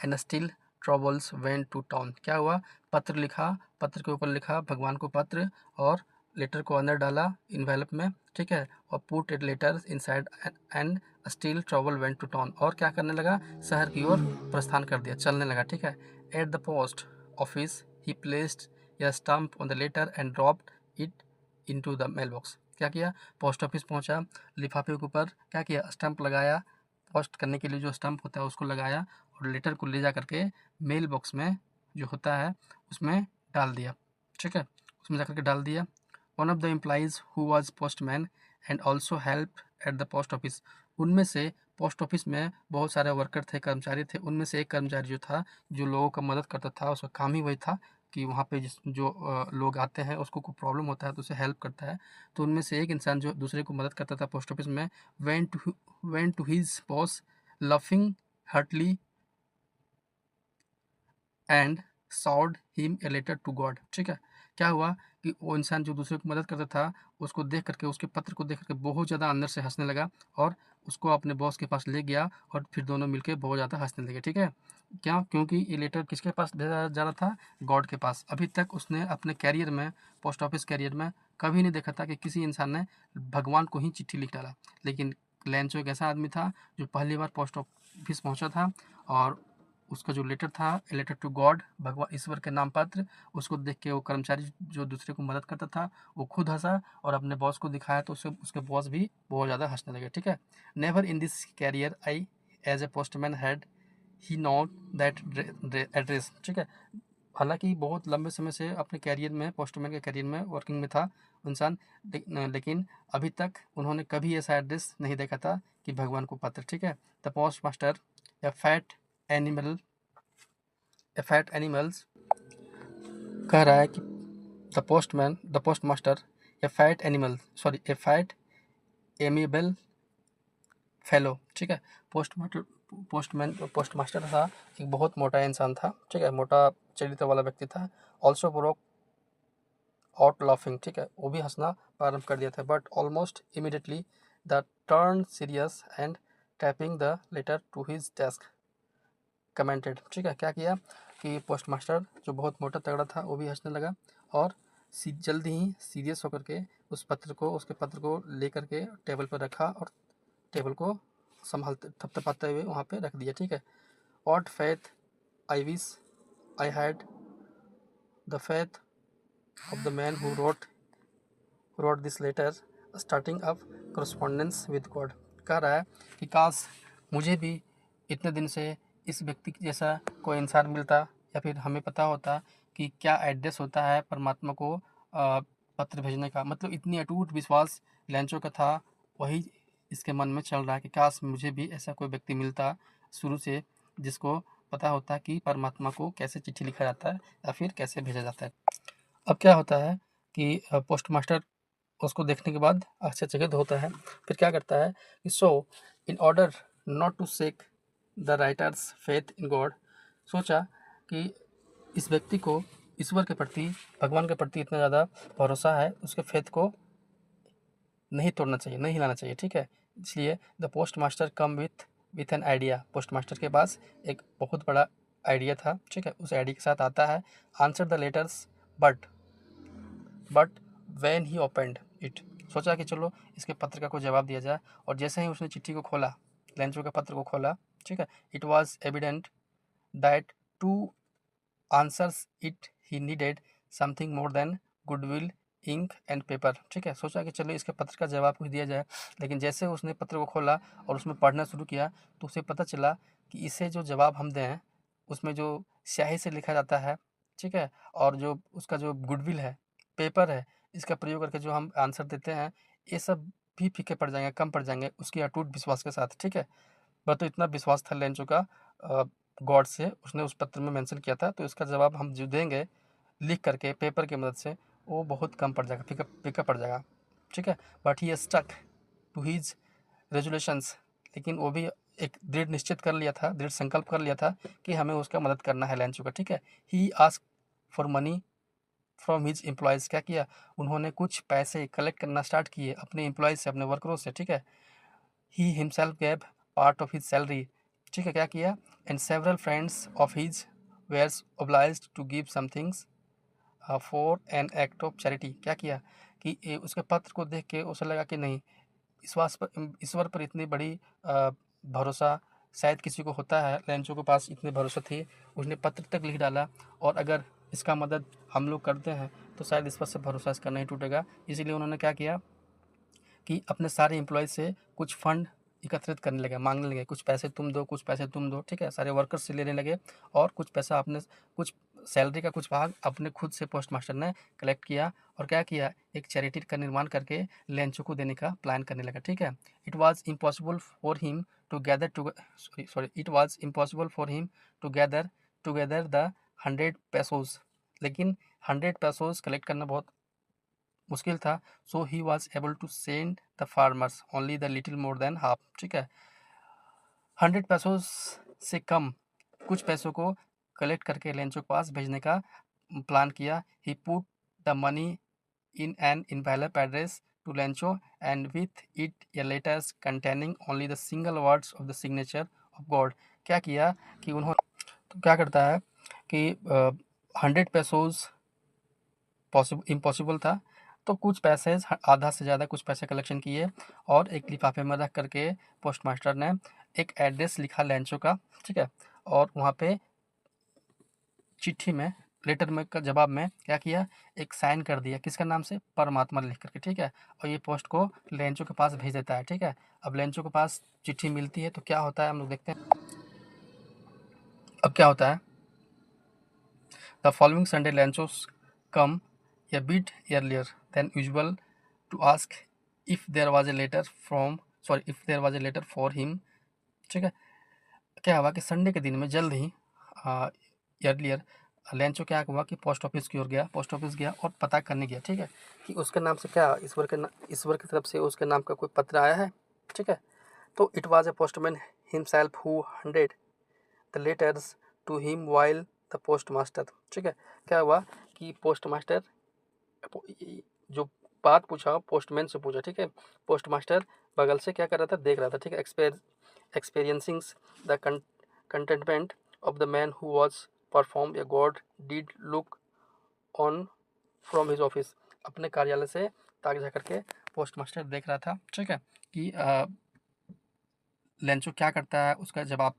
and still troubles went to town, क्या हुआ, पत्र लिखा, पत्र के ऊपर लिखा भगवान को पत्र, और लेटर को अंदर डाला इन्वेलप में, ठीक है, और put it letters inside and still trouble went to town, और क्या करने लगा, शहर की ओर प्रस्थान कर दिया, चलने लगा, ठीक है। At the post office he placed a stamp on the letter and dropped it into the mail box, क्या किया, पोस्ट ऑफिस पहुंचा, लिफाफे के ऊपर क्या किया, स्टंप लगाया, पोस्ट करने के लिए जो स्टंप होता है उसको लगाया, और लेटर को ले जा करके मेल बॉक्स में जो होता है उसमें डाल दिया, ठीक है, उसमें जा करके डाल दिया। One of the employees who was postman and also help at the post office, उनमें से पोस्ट ऑफिस में बहुत सारे वर्कर थे, कर्मचारी थे, उनमें से एक कर्मचारी जो था, जो लोगों का मदद करता था, उसका काम ही वही था कि वहाँ पे जो लोग आते हैं उसको कोई प्रॉब्लम होता है तो उसे हेल्प करता है। तो उनमें से एक इंसान जो दूसरे को मदद करता था पोस्ट ऑफिस में, went to his boss laughing heartily and showed him a letter to God, ठीक है। क्या हुआ कि वो इंसान जो दूसरे को मदद करता था उसको देख करके, उसके पत्र को देख करके बहुत ज़्यादा अंदर से हंसने लगा, और उसको अपने बॉस के पास ले गया, और फिर दोनों मिलके बहुत ज़्यादा हंसने लगे, ठीक है। क्या, क्योंकि ये लेटर किसके पास भेजा जा रहा था, गॉड के पास। अभी तक उसने अपने कैरियर में, पोस्ट ऑफिस कैरियर में कभी नहीं देखा था कि किसी इंसान ने भगवान को ही चिट्ठी लिख डाला, लेकिन लेंचो एक ऐसा आदमी था जो पहली बार पोस्ट ऑफिस पहुंचा था, और उसका जो लेटर था, लेटर टू गॉड, भगवान ईश्वर के नाम पत्र, उसको देख के वो कर्मचारी जो दूसरे को मदद करता था वो खुद हंसा, और अपने बॉस को दिखाया तो उसके बॉस भी बहुत ज़्यादा हंसने लगे, ठीक है। Never in this career I as a postman had he not that address, ठीक है। हालांकि बहुत लंबे समय से अपने कैरियर में, पोस्टमैन के कैरियर में वर्किंग में था इंसान, लेकिन अभी तक उन्होंने कभी ऐसा एड्रेस नहीं देखा था कि भगवान को पत्र, ठीक है। The postmaster a fat animal, a fat animals, कह रहा है कि the postmaster, a fat animal, sorry, a fat amiable fellow, ठीक है। पोस्ट मास्टर था, एक बहुत मोटा इंसान था, ठीक है, मोटा चरित्र वाला व्यक्ति था। ऑल्सो ब्रोक आउट लाफिंग, ठीक है, वो भी हंसना प्रारंभ कर दिया था, but almost immediately the turn serious and tapping the letter to his desk commented, ठीक है। क्या किया कि पोस्ट मास्टर जो बहुत मोटा तगड़ा था वो भी हंसने लगा, और जल्दी ही सीरियस होकर के उसके पत्र को लेकर के टेबल पर रखा, और टेबल को संभालते थपथपाते हुए वहाँ पे रख दिया, ठीक है। What faith I wish I had the faith of the man who wrote this letter starting up correspondence with God, कह रहा है कि काश मुझे भी इतने दिन से इस व्यक्ति जैसा कोई इंसान मिलता, या फिर हमें पता होता कि क्या एड्रेस होता है परमात्मा को पत्र भेजने का, मतलब इतनी अटूट विश्वास लेंचो का था, वही इसके मन में चल रहा है कि काश मुझे भी ऐसा कोई व्यक्ति मिलता शुरू से, जिसको पता होता कि परमात्मा को कैसे चिट्ठी लिखा जाता है या फिर कैसे भेजा जाता है। अब क्या होता है कि पोस्ट मास्टर उसको देखने के बाद आश्चर्यचकित होता है, फिर क्या करता है कि so in order not to shake the writer's faith in God, सोचा कि इस व्यक्ति को ईश्वर के प्रति, भगवान के प्रति इतना ज़्यादा भरोसा है, उसके फेथ को नहीं तोड़ना चाहिए, नहीं हिलाना चाहिए, ठीक है। इसलिए the post master come with an idea, post master के पास एक बहुत बड़ा आइडिया था, ठीक है। उस आइडिया के साथ आता है, answer the letters but when he opened it, सोचा कि चलो इसके पत्र का कोई जवाब दिया जाए। और जैसे ही उसने चिट्ठी को खोला, लेंचो के पत्र को खोला, ठीक है, it was evident that to answers it he needed something more than goodwill, ink and paper, ठीक है। सोचा कि चलो इसके पत्र का जवाब कुछ दिया जाए, लेकिन जैसे उसने पत्र को खोला और उसमें पढ़ना शुरू किया तो उसे पता चला कि इसे जो जवाब हम दें उसमें जो स्याही से लिखा जाता है, ठीक है, और जो उसका जो गुडविल है, पेपर है, इसका प्रयोग करके जो हम आंसर देते हैं, ये सब भी फीके पड़ जाएंगे, कम पड़ जाएंगे उसकी अटूट विश्वास के साथ, ठीक है। वह तो इतना विश्वास था लेंचो का गॉड से, उसने उस पत्र में मेंशन किया था, तो इसका जवाब हम जो देंगे लिख करके पेपर की मदद से, वो बहुत कम पड़ जाएगा, फीका पड़ जाएगा, ठीक है। But he stuck to his resolutions, लेकिन वो भी एक दृढ़ निश्चित कर लिया था, दृढ़ संकल्प कर लिया था कि हमें उसका मदद करना है लेंचो का, ठीक है। He asked for money from his employees, क्या किया उन्होंने, कुछ पैसे कलेक्ट करना स्टार्ट किए अपने एम्प्लॉयज़ से, अपने वर्करों से, ठीक है। He himself gave part of his salary, ठीक है, क्या किया, and several friends of his were obliged to give somethings for an act of charity, क्या किया कि उसके पत्र को देख के उसे लगा कि नहीं, ईश्वर पर इतनी बड़ी भरोसा शायद किसी को होता है, लेंचो के पास इतनी भरोसा थी, उसने पत्र तक लिख डाला, और अगर इसका मदद हम लोग करते हैं तो शायद ईश्वर से भरोसा इसका नहीं टूटेगा। इसीलिए उन्होंने क्या किया कि अपने सारे एम्प्लॉयज़ से कुछ फंड एकत्रित करने लगे, मांगने लगे, कुछ पैसे तुम दो, कुछ पैसे तुम दो, ठीक है। सारे वर्कर्स से लेने लगे और कुछ पैसा अपने, कुछ सैलरी का कुछ भाग अपने खुद से पोस्ट मास्टर ने कलेक्ट किया, और क्या किया, एक चैरिटी का निर्माण करके लेंचो को देने का प्लान करने लगा, ठीक है। It was impossible for him to gather it was impossible for him to gather together the 100 pesos, लेकिन 100 पेसोज कलेक्ट करना बहुत मुश्किल था। So he was able to send the farmers only the little more than half, ठीक है। 100 पेसोज से कम कुछ पैसों को कलेक्ट करके लेंचो के पास भेजने का प्लान किया। He put the money in an invaluable address to Lencho and with it a letters containing only the single words of the signature of God, क्या किया कि उन्होंने, तो क्या करता है कि 100 पेसोज इम्पॉसिबल था, तो कुछ पैसे, आधा से ज़्यादा कुछ पैसे कलेक्शन किए और एक लिफाफे में रख करके पोस्ट मास्टर ने एक एड्रेस लिखा लेंचो का, ठीक है, और वहाँ पे चिट्ठी में, लेटर में का जवाब में क्या किया, एक साइन कर दिया, किसका नाम से, परमात्मा लिख करके, ठीक है। और ये पोस्ट को लेंचो के पास भेज देता है, ठीक है। अब लेंचो के पास चिट्ठी मिलती है तो क्या होता है हम लोग देखते हैं। अब क्या होता है, the following Sunday Lencho's come a bit earlier than usual to ask if there was a letter for him, ठीक है। क्या हुआ कि संडे के दिन में जल्द ही अर्लियर लेंचो क्या हुआ कि पोस्ट ऑफिस की ओर गया, पोस्ट ऑफिस गया और पता करने गया, ठीक है, कि उसके नाम से क्या, ईश्वर की तरफ से उसके नाम का कोई पत्र आया है, ठीक है। तो it was a postman himself who handed the letters to him while the postmaster, ठीक है। क्या हुआ कि पोस्ट मास्टर जो बात पूछा पोस्टमैन से पूछा, ठीक है। पोस्ट मास्टर बगल से क्या कर रहा था, देख रहा था, ठीक है। Experiencing the contentment of the man who was perform a god deed look on from his office, अपने कार्यालय से ताक जा करके पोस्ट मास्टर देख रहा था, ठीक है, कि लेंचो क्या करता है, उसका जवाब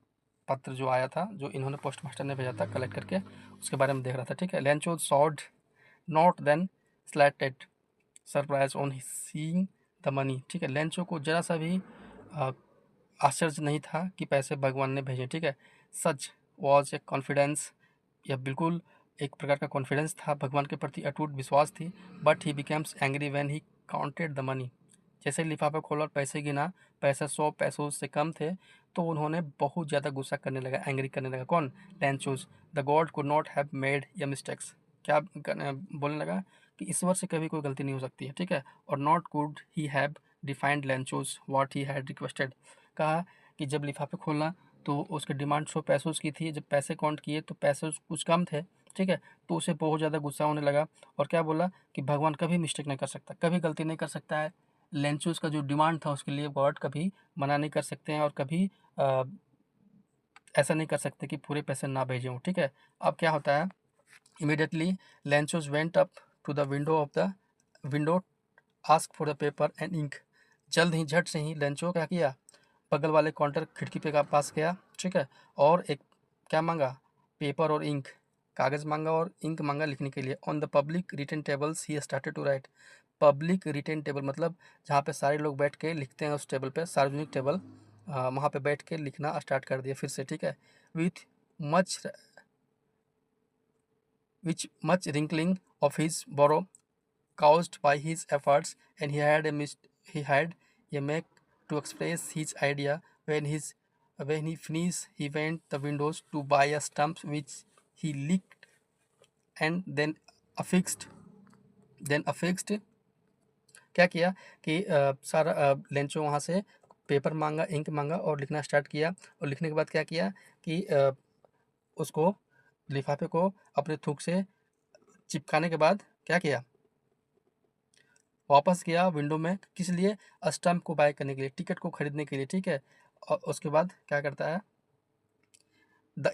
पत्र जो आया था, जो इन्होंने पोस्ट मास्टर ने भेजा था कलेक्ट करके, उसके बारे में देख रहा था, ठीक है। Lencho showed not then slightest surprise on seeing the money, ठीक है। लेंचो को जरा सा भी आश्चर्य नहीं था कि पैसे भगवान ने भेजे, ठीक है। सच वॉज ए कॉन्फिडेंस, यह बिल्कुल एक प्रकार का कॉन्फिडेंस था, भगवान के प्रति अटूट विश्वास थी। But he becomes angry when he counted the money, जैसे लिफाफा खोला और पैसे गिना, पैसे 100 पैसों से कम थे, तो उन्होंने बहुत ज़्यादा गुस्सा करने लगा, एंग्री करने लगा। कौन, Lencho's. The God could not have made या मिस्टेक्स, क्या बोलने लगा कि ईश्वर से कभी कोई गलती नहीं हो सकती है, ठीक है। और not could he have defined Lencho's what he had requested, कहा कि जब लिफाफे खोलना तो उसकी डिमांड 100 पैसों की थी, जब पैसे काउंट किए तो पैसे कुछ कम थे, ठीक है। तो उसे बहुत ज़्यादा गुस्सा होने लगा और क्या बोला कि भगवान कभी मिस्टेक नहीं कर सकता, कभी गलती नहीं कर सकता है, लेंचोज का जो डिमांड था उसके लिए गॉड कभी मना नहीं कर सकते हैं और कभी ऐसा नहीं कर सकते कि पूरे पैसे ना भेजे हों, ठीक है। अब क्या होता है, immediately Lencho's went up to the window ask for the paper and ink. जल्द ही झट से ही लेंचो क्या किया, बगल वाले काउंटर खिड़की पे का पास गया, ठीक है, और एक क्या मांगा, पेपर और इंक, कागज़ मांगा और इंक मांगा लिखने के लिए। On the public written tables he started to write. Public written table मतलब जहाँ पे सारे लोग बैठ के लिखते हैं, उस टेबल पे, सार्वजनिक टेबल, वहाँ पे बैठ के लिखना स्टार्ट कर दिया फिर से, ठीक है। With much much wrinkling of his brow caused by his efforts, and he had a make to express his idea. When he finished, he went the windows to buy a stump which he licked and then affixed. क्या किया कि सारा Lencho वहाँ से paper मांगा, ink मांगा और लिखना स्टार्ट किया। और लिखने के बाद क्या किया कि उसको, लिफाफे को अपने थूक से चिपकाने के बाद क्या किया, वापस गया विंडो में, किस लिए, स्टम्प को बाय करने के लिए, टिकट को खरीदने के लिए, ठीक है। और उसके बाद क्या करता है, the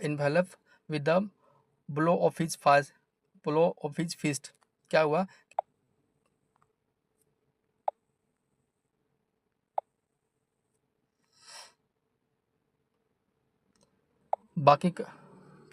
envelope with the blow of his fist. क्या हुआ, बाकी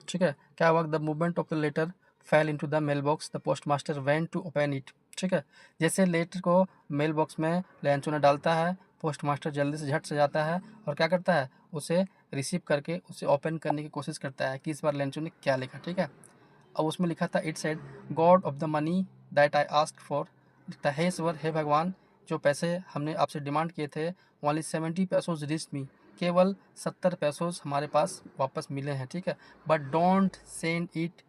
ठीक है, क्या हुआ, the movement of the letter fell into the mail box, the postmaster went to open it, ठीक है। जैसे लेटर को मेल बॉक्स में लेंचो ने डालता है, पोस्ट मास्टर जल्दी से झट से जाता है और क्या करता है, उसे रिसीव करके उसे ओपन करने की कोशिश करता है कि इस बार लेंचो ने क्या लिखा, ठीक है। अब उसमें लिखा था, it said, God of the money that I ask for, हे ईश्वर, हे भगवान, जो पैसे हमने आपसे डिमांड किए थे, ओनली 70 पैसोज रीच मी, केवल 70 पैसोज हमारे पास वापस मिले हैं, ठीक है। But don't send it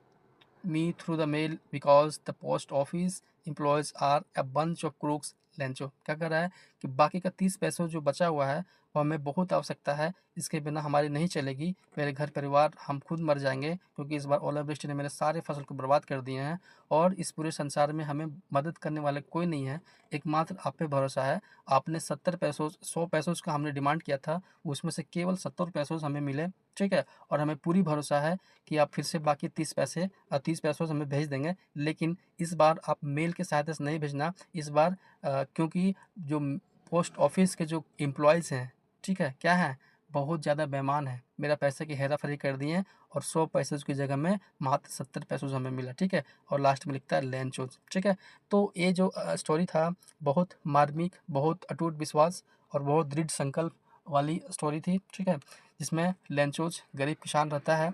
me through the mail because the post office employees are a bunch of crooks. Lencho क्या कर रहा है कि बाकी का 30 पैसों जो बचा हुआ है वो हमें बहुत आवश्यकता है, इसके बिना हमारी नहीं चलेगी, मेरे घर परिवार हम खुद मर जाएंगे, क्योंकि इस बार ओलावृष्टि ने मेरे सारे फसल को बर्बाद कर दिए हैं और इस पूरे संसार में हमें मदद करने वाले कोई नहीं है, एकमात्र आप पे भरोसा है। आपने 70 पैसों 100 पैसों का हमने डिमांड किया था, उसमें से केवल 70 पैसों हमें मिले, ठीक है। और हमें पूरी भरोसा है कि आप फिर से बाकी 30 पैसों हमें भेज देंगे, लेकिन इस बार आप मेल के सहायता से नहीं भेजना, इस बार क्योंकि जो पोस्ट ऑफिस के जो एम्प्लॉयज़ हैं, ठीक है, क्या है, बहुत ज़्यादा बेईमान है, मेरा पैसे की हेरा-फेरी कर दिए हैं और 100 पैसे की जगह में मात्र 70 पैसों हमें मिला, ठीक है। और लास्ट में लिखता है लेंचोज, ठीक है। तो ये जो स्टोरी था, बहुत मार्मिक, बहुत अटूट विश्वास और बहुत दृढ़ संकल्प वाली स्टोरी थी, ठीक है, जिसमें लेंचोज गरीब किसान रहता है,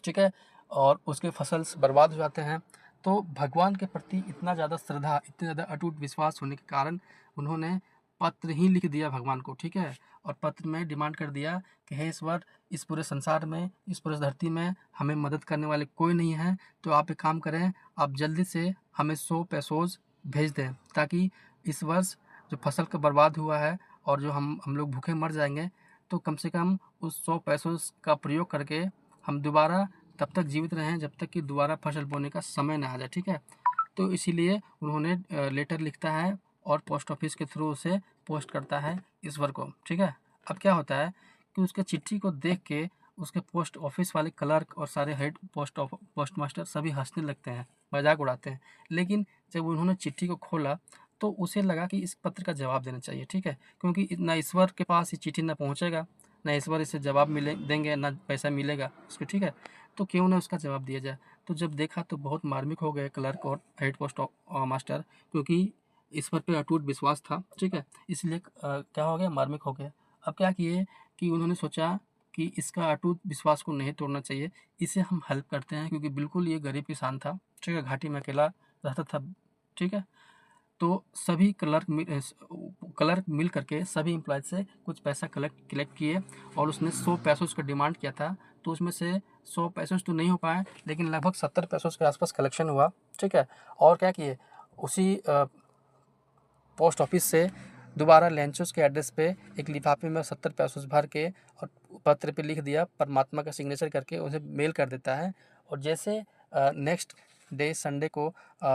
ठीक है, और उसके फसल बर्बाद हो जाते हैं। तो भगवान के प्रति इतना ज़्यादा श्रद्धा, इतने ज़्यादा अटूट विश्वास होने के कारण उन्होंने पत्र ही लिख दिया भगवान को, ठीक है। और पत्र में डिमांड कर दिया कि हे ईश्वर, इस पूरे संसार में, इस पूरे धरती में हमें मदद करने वाले कोई नहीं है, तो आप एक काम करें, आप जल्दी से हमें 100 पैसोज भेज दें, ताकि इस वर्ष जो फसल का बर्बाद हुआ है और जो हम लोग भूखे मर जाएंगे, तो कम से कम उस 100 पैसों का प्रयोग करके हम दोबारा तब तक जीवित रहें जब तक कि दोबारा फसल बोने का समय ना आ जाए, ठीक है। तो इसीलिए उन्होंने लेटर लिखता है और पोस्ट ऑफिस के थ्रू उसे पोस्ट करता है ईश्वर को, ठीक है। अब क्या होता है कि उसके चिट्ठी को देख के उसके पोस्ट ऑफिस वाले क्लर्क और सारे हेड पोस्ट मास्टर सभी हंसने लगते हैं, मजाक उड़ाते हैं। लेकिन जब उन्होंने चिट्ठी को खोला तो उसे लगा कि इस पत्र का जवाब देना चाहिए, ठीक है, क्योंकि ना ईश्वर के पास ये चिट्ठी ना पहुँचेगा, ना ईश्वर इसे जवाब देंगे, ना पैसा मिलेगा उसको, ठीक है। तो क्यों ना उसका जवाब दिया जाए। तो जब देखा तो बहुत मार्मिक हो गए क्लर्क और हेड पोस्ट मास्टर, क्योंकि ईश्वर पे अटूट विश्वास था, ठीक है, इसलिए क्या हो गया, मार्मिक हो गया। अब क्या किए कि उन्होंने सोचा कि इसका अटूट विश्वास को नहीं तोड़ना चाहिए, इसे हम हेल्प करते हैं, क्योंकि बिल्कुल ये गरीब किसान था, ठीक है, घाटी में अकेला रहता था, ठीक है। तो सभी क्लर्क मिल करके सभी एम्प्लॉयज से कुछ पैसा कलेक्ट किए और उसने 100 पैसों का डिमांड किया था, तो उसमें से 100 पैसों तो नहीं हो पाए, लेकिन लगभग 70 पैसों के आसपास कलेक्शन हुआ, ठीक है। और क्या किए, उसी पोस्ट ऑफिस से दोबारा लेंचोस के एड्रेस पे एक लिफाफे में 70 पैसों भर के और पत्र पे लिख दिया, परमात्मा का सिग्नेचर करके उसे मेल कर देता है। और जैसे नेक्स्ट डे संडे को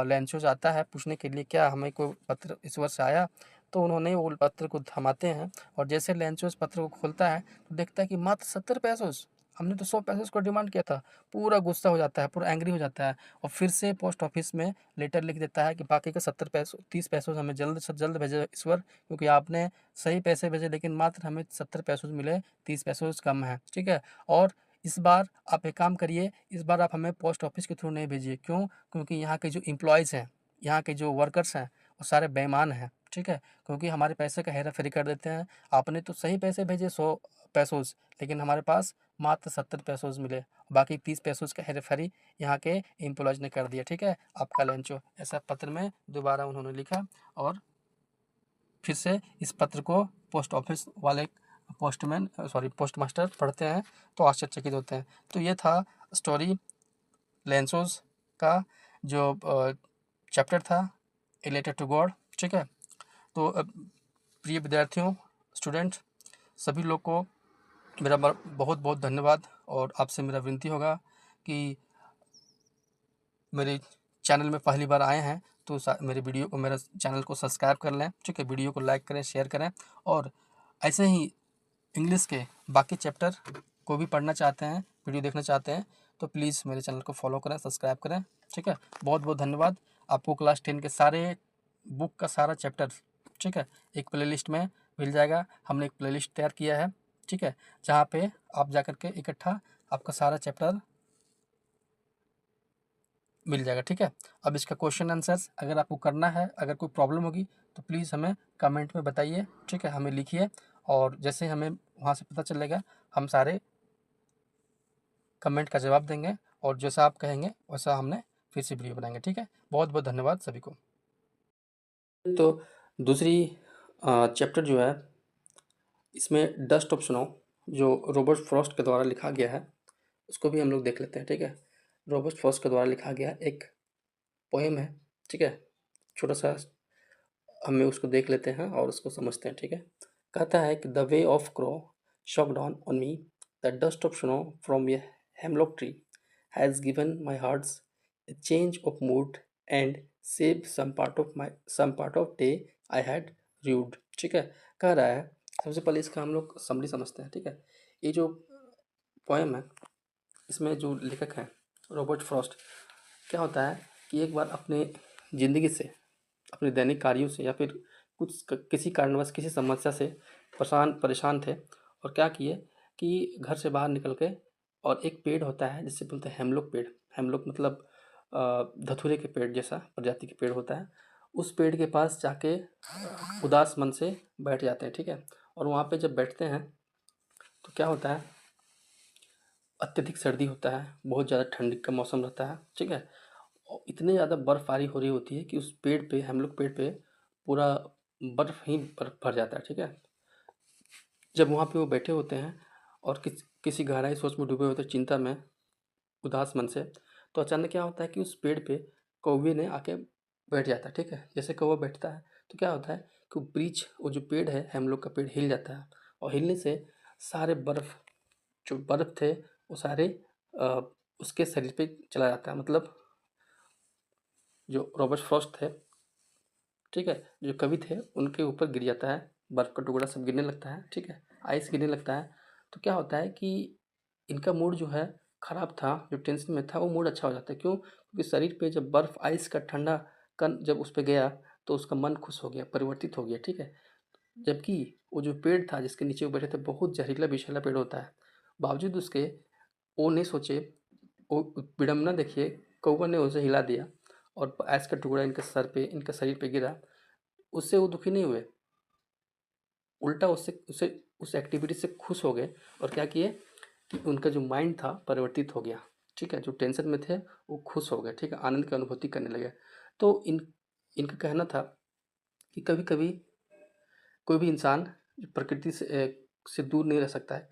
लेंचोज आता है पूछने के लिए क्या हमें कोई पत्र इस वर्ष आया। तो उन्होंने वो पत्र को थमाते हैं और जैसे लेंचोज पत्र को खोलता है तो देखता है कि मात्र 70 पैसोस, हमने तो 100 पैसोस को डिमांड किया था। पूरा गुस्सा हो जाता है, पूरा एंग्री हो जाता है और फिर से पोस्ट ऑफिस में लेटर लिख देता है कि बाकी का 70 पैसों 30 पैसों हमें जल्द से जल्द भेजे ईश्वर, क्योंकि आपने सही पैसे भेजे लेकिन मात्र हमें 70 पैसों मिले, 30 पैसों कम है, ठीक है। और इस बार आप एक काम करिए, इस बार आप हमें पोस्ट ऑफिस के थ्रू नहीं भेजिए। क्यों? क्योंकि यहाँ के जो एम्प्लॉयज़ हैं, यहाँ के जो वर्कर्स हैं, वो सारे बेईमान हैं, ठीक है। क्योंकि हमारे पैसे का हेरा फेरी कर देते हैं। आपने तो सही पैसे भेजे 100 पैसोस, लेकिन हमारे पास मात्र 70 पैसोस मिले, बाकी 30 पैसोस का हेरा फेरी यहाँ के एम्प्लॉयज़ ने कर दिया, ठीक है। आपका लंचो, ऐसा पत्र में दोबारा उन्होंने लिखा और फिर से इस पत्र को पोस्ट ऑफिस वाले पोस्ट मास्टर पढ़ते हैं तो आश्चर्यचकित होते हैं। तो ये था स्टोरी लेंसोज का जो चैप्टर था, ए लेटर टू गॉड, ठीक है। तो प्रिय विद्यार्थियों, स्टूडेंट, सभी लोग को मेरा बहुत बहुत धन्यवाद और आपसे मेरा विनती होगा कि मेरे चैनल में पहली बार आए हैं तो मेरे चैनल को सब्सक्राइब कर लें, ठीक है। वीडियो को लाइक करें, शेयर करें और ऐसे ही इंग्लिश के बाकी चैप्टर को भी पढ़ना चाहते हैं, वीडियो देखना चाहते हैं तो प्लीज़ मेरे चैनल को फॉलो करें, सब्सक्राइब करें, ठीक है। बहुत बहुत धन्यवाद। आपको क्लास 10 के सारे बुक का सारा चैप्टर, ठीक है, एक प्लेलिस्ट में मिल जाएगा। हमने एक प्लेलिस्ट तैयार किया है, ठीक है, जहाँ पे आप जा कर के इकट्ठा आपका सारा चैप्टर मिल जाएगा, ठीक है। अब इसका क्वेश्चन आंसर्स अगर आपको करना है, अगर कोई प्रॉब्लम होगी तो प्लीज़ हमें कमेंट में बताइए, ठीक है, हमें लिखिए और जैसे हमें वहाँ से पता चलेगा हम सारे कमेंट का जवाब देंगे और जैसा आप कहेंगे वैसा हमने फिर से वीडियो बनाएंगे, ठीक है। बहुत बहुत धन्यवाद सभी को। तो दूसरी चैप्टर जो है इसमें डस्ट ऑफ स्नो जो रॉबर्ट फ्रॉस्ट के द्वारा लिखा गया है उसको भी हम लोग देख लेते हैं, ठीक है। रॉबर्ट फ्रॉस्ट के द्वारा लिखा गया एक पोएम है, ठीक है, छोटा सा, हमें उसको देख लेते हैं और उसको समझते हैं, ठीक है। कहता है कि the way of crow shocked on me, the dust of snow from a hemlock tree has given my hearts a change of mood and saved some part of day I had rued, ठीक है। कह रहा है, सबसे पहले इसका हम लोग समरी समझते हैं, ठीक है। ये जो पोएम है इसमें जो लेखक हैं रॉबर्ट फ्रॉस्ट, क्या होता है कि एक बार अपने ज़िंदगी से, अपने दैनिक कार्यों से या फिर किसी कारणवश किसी समस्या से परेशान थे और क्या किए कि घर से बाहर निकल के, और एक पेड़ होता है जिससे बोलते हैं हेमलॉक पेड़, हेमलॉक मतलब धतूरे के पेड़ जैसा प्रजाति के पेड़ होता है, उस पेड़ के पास जाके उदास मन से बैठ जाते हैं, ठीक है। और वहाँ पे जब बैठते हैं तो क्या होता है, अत्यधिक सर्दी होता है, बहुत ज़्यादा ठंडी का मौसम रहता है, ठीक है। और इतनी ज़्यादा बर्फ़बारी हो रही होती है कि उस पेड़ पे, हम लोग पेड़ पे पूरा बर्फ़ ही बर्फ़ भर जाता है, ठीक है। जब वहाँ पे वो बैठे होते हैं और किसी गहराई सोच में डूबे होते हैं, चिंता में, उदास मन से, तो अचानक क्या होता है कि उस पेड़ पे कौवे ने आके बैठ जाता है, ठीक है। जैसे कौवा बैठता है तो क्या होता है कि वो जो पेड़ है, हम लोग का पेड़ हिल जाता है और हिलने से सारे बर्फ़, जो बर्फ़ थे वो सारे अ, उसके शरीर पे चला जाता है, मतलब जो रॉबर्ट फ्रॉस्ट थे, ठीक है, जो कवि थे उनके ऊपर गिर जाता है, बर्फ़ का टुकड़ा सब गिरने लगता है, ठीक है, आइस गिरने लगता है। तो क्या होता है कि इनका मूड जो है ख़राब था, जो टेंशन में था वो मूड अच्छा हो जाता है। क्यों? क्योंकि शरीर पे जब बर्फ़, आइस का ठंडा कण जब उस पे गया तो उसका मन खुश हो गया, परिवर्तित हो गया, ठीक है। जबकि वो जो पेड़ था जिसके नीचे वो बैठे थे बहुत जहरीला विषैला पेड़ होता है, बावजूद उसके वो नहीं सोचे, वो विडंबना देखिए, कौवा ने उसे हिला दिया और आइस का टुकड़ा इनके सर पे, इनके शरीर पे गिरा, उससे वो दुखी नहीं हुए, उल्टा उससे उसे उस एक्टिविटी से खुश हो गए और क्या किए कि उनका जो माइंड था परिवर्तित हो गया, ठीक है। जो टेंशन में थे वो खुश हो गए, ठीक है, आनंद की अनुभूति करने लगे। तो इनका कहना था कि कभी कभी कोई भी इंसान प्रकृति से दूर नहीं रह सकता है।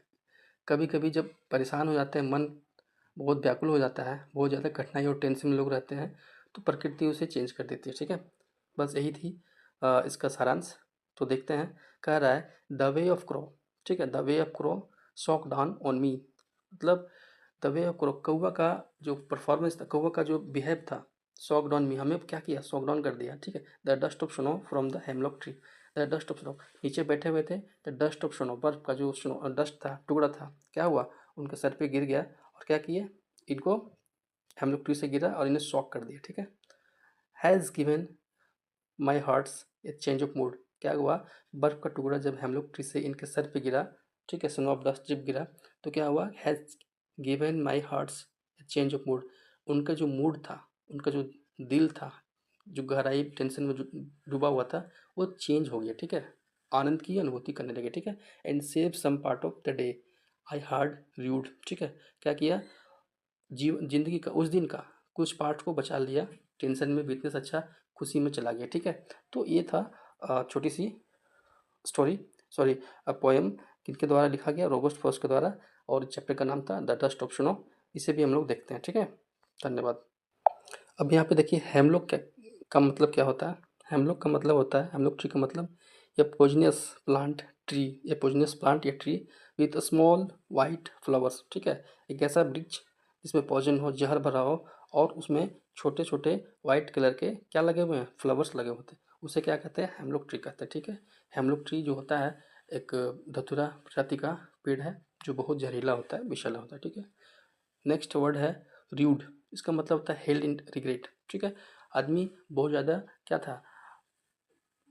कभी कभी जब परेशान हो जाते हैं, मन बहुत व्याकुल हो जाता है, बहुत ज़्यादा कठिनाई और टेंशन में लोग रहते हैं, तो प्रकृति उसे चेंज कर देती है, ठीक है। बस यही थी इसका सारांश। तो देखते हैं, कह रहा है द वे ऑफ क्रो, ठीक है, the way of crow shock down on me, मतलब द वे ऑफ क्रो, कौवा का जो परफॉर्मेंस था, कौवा का जो बिहेव था, सॉक ऑन मी, हमें क्या किया, सॉक डाउन कर दिया, ठीक है। The dust of snow from the hemlock tree, the dust of snow, नीचे बैठे हुए थे, द डस्ट ऑफ स्नो, बर्फ का जो स्नो डस्ट था, टुकड़ा था, क्या हुआ, उनके सर पे गिर गया और क्या किए, इनको हेमलॉक ट्री से गिरा और इन्हें शॉक कर दिया, ठीक है। Has given my hearts A change of mood, क्या हुआ, बर्फ का टुकड़ा जब हेमलॉक ट्री से इनके सर पे गिरा, ठीक है, स्नो ऑफ डस्ट जब गिरा, तो क्या हुआ, has given my hearts A change of mood, उनका जो मूड था, उनका जो दिल था, जो गहराई टेंशन में जो डूबा हुआ था, वो चेंज हो गया, ठीक है, आनंद की अनुभूति करने लगे, ठीक है। And save some part of the day I hard rude, ठीक है, क्या किया, जिंदगी का उस दिन का कुछ पार्ट को बचा लिया, टेंशन में बीतने से अच्छा खुशी में चला गया, ठीक है। तो ये था छोटी सी स्टोरी, सॉरी पोएम, किनके द्वारा लिखा गया, रॉबर्ट फ्रॉस्ट के द्वारा, और चैप्टर का नाम था द डस्ट ऑफ स्नो। इसे भी हम लोग देखते हैं, ठीक है। धन्यवाद। अब यहाँ पे देखिए हेमलॉक का मतलब क्या होता है। हेमलॉक का मतलब होता है, हेमलॉक ट्री का मतलब ये पॉइजनस प्लांट ट्री, ये पॉइजनस प्लांट या tree with small white flowers, ठीक है। एक ऐसा वृक्ष जिसमें पॉइजन हो, जहर भरा हो, और उसमें छोटे छोटे वाइट कलर के क्या लगे हुए हैं, फ्लावर्स लगे होते हैं, उसे क्या कहते हैं, हेमलॉक ट्री कहते हैं, ठीक है। हेमलॉक ट्री जो होता है एक धतूरा प्रजाति का पेड़ है, जो बहुत जहरीला होता है, विषैला होता है, ठीक है। नेक्स्ट वर्ड है र्यूड, इसका मतलब होता है हेल्ड इन रिग्रेट, ठीक है। आदमी बहुत ज़्यादा क्या था,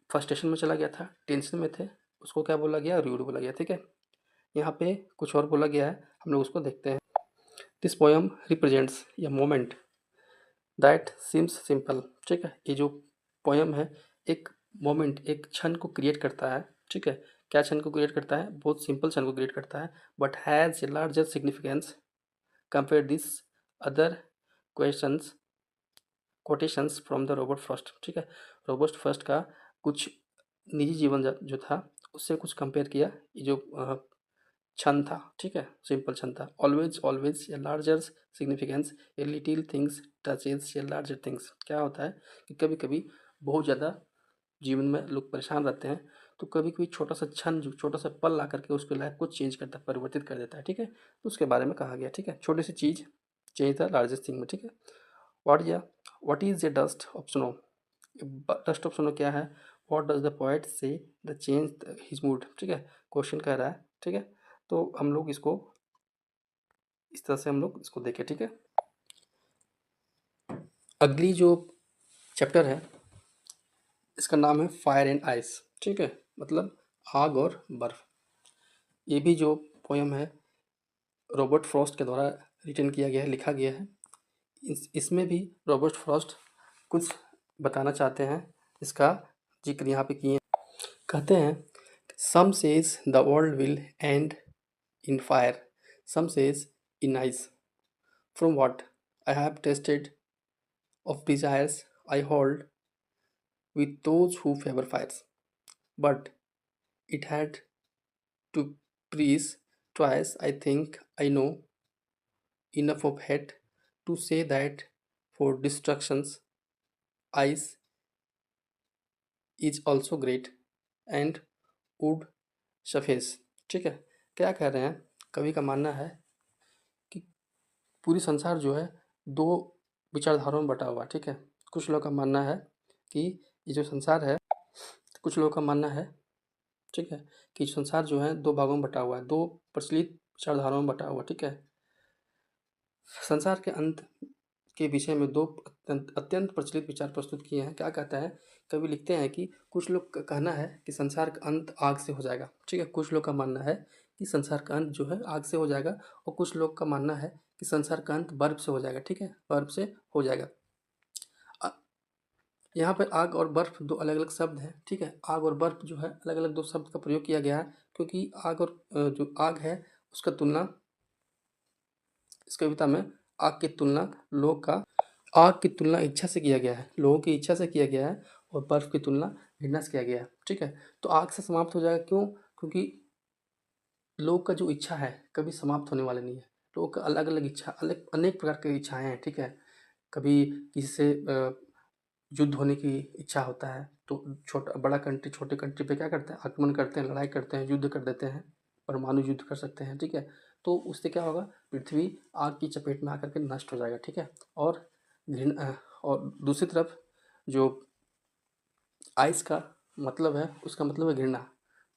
फ्रस्ट्रेशन में चला गया था, टेंशन में थे, उसको क्या बोला गया, र्यूड बोला गया, ठीक है। यहाँ पे कुछ और बोला गया है, हम लोग उसको देखते हैं। दिस पोएम रिप्रेजेंट्स या मोमेंट दैट सिम्स सिंपल, ठीक है। ये जो पोएम है एक मोमेंट, एक क्षण को क्रिएट करता है, ठीक है। क्या क्षण को क्रिएट करता है, बहुत सिंपल क्षण को क्रिएट करता है, but has a larger significance compare this other questions quotations from the Robert Frost, ठीक है। रॉबर्ट फ्रॉस्ट का कुछ निजी जीवन जो था उससे कुछ कंपेयर किया, ये जो क्षण था, ठीक है, सिंपल क्षण था। Always always a larger significance a little things touches a larger things, क्या होता है कि कभी कभी बहुत ज़्यादा जीवन में लोग परेशान रहते हैं, तो कभी कभी छोटा सा क्षण, जो छोटा सा पल ला करके उसके लाइफ को चेंज करता है, परिवर्तित कर देता है, ठीक है। तो उसके बारे में कहा गया, ठीक है, छोटी सी चीज़ चेंज द लार्जेस्ट थिंग में, ठीक है। व्हाट या what is a dust of snow, dust of snow क्या है, व्हाट डज द पोएट से द चेंज हिज मूड, ठीक है, क्वेश्चन कह रहा है, ठीक है। तो हम लोग इसको इस तरह से हम लोग इसको देखें, ठीक है। अगली जो चैप्टर है इसका नाम है फायर एंड आइस, ठीक है, मतलब आग और बर्फ। ये भी जो पोयम है रॉबर्ट फ्रॉस्ट के द्वारा रिटन किया गया है, लिखा गया है। इसमें भी रॉबर्ट फ्रॉस्ट कुछ बताना चाहते हैं, इसका जिक्र यहाँ पे किए। कहते हैं some says the world will end in fire, some says in ice, from what I have tasted of desires I hold with those who favor fires. But it had to breeze twice. I think I know enough of hate to say that for destructions, ice is also great and would suffice. ठीक है, क्या कह रहे हैं, कवि का मानना है कि पूरी संसार जो है दो विचारधाराओं में बटा हुआ है, ठीक है। कुछ लोगों का मानना है कि ये जो संसार है, कुछ लोगों का मानना है, ठीक है, कि संसार जो है दो भागों में बटा हुआ है, दो प्रचलित विचारधाराओं में बटा हुआ है, ठीक है। संसार के अंत के विषय में दो अत्यंत प्रचलित विचार प्रस्तुत किए हैं। क्या कहता है, कवि लिखते हैं कि कुछ लोग का कहना है कि संसार का अंत आग से हो जाएगा, ठीक है। कुछ लोग का मानना है कि संसार का अंत जो है आग से हो जाएगा, और कुछ लोग का मानना है कि संसार का अंत बर्फ से हो जाएगा, ठीक है, बर्फ से हो जाएगा। यहाँ पर आग और बर्फ दो अलग अलग शब्द हैं, ठीक है। आग और बर्फ जो है अलग अलग दो शब्द का प्रयोग किया गया है, क्योंकि आग और जो आग है उसका तुलना इस कविता में आग की तुलना लोग का आग की तुलना इच्छा से किया गया है, लोगों की इच्छा से किया गया है, और बर्फ की तुलना घृणा से किया गया है, ठीक है। तो आग से समाप्त हो जाएगा, क्यों, क्योंकि लोग का जो इच्छा है कभी समाप्त होने वाला नहीं है। लोगों का अलग अलग इच्छा, अलग अनेक प्रकार की इच्छाएं हैं, ठीक है। कभी किसी से युद्ध होने की इच्छा होता है, तो छोटा बड़ा कंट्री छोटे कंट्री पे क्या करते हैं, आक्रमण करते हैं, लड़ाई करते हैं, युद्ध कर देते हैं, परमाणु युद्ध कर सकते हैं, ठीक है। तो उससे क्या होगा, पृथ्वी आग की चपेट में आकर के नष्ट हो जाएगा, ठीक है। और और दूसरी तरफ जो आइस का मतलब है, उसका मतलब है घृणा।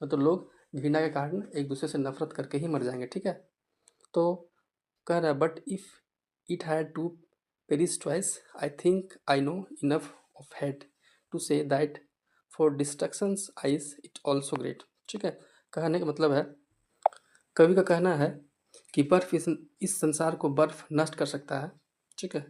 मतलब लोग घृणा के कारण एक दूसरे से नफरत करके ही मर जाएंगे, ठीक है। तो कह रहा है but if it had to perish twice I think I know enough of head to say that for destructions ice it also great, ठीक है। कहने का मतलब है, कवि का कहना है कि बर्फ इस संसार को बर्फ नष्ट कर सकता है, ठीक है,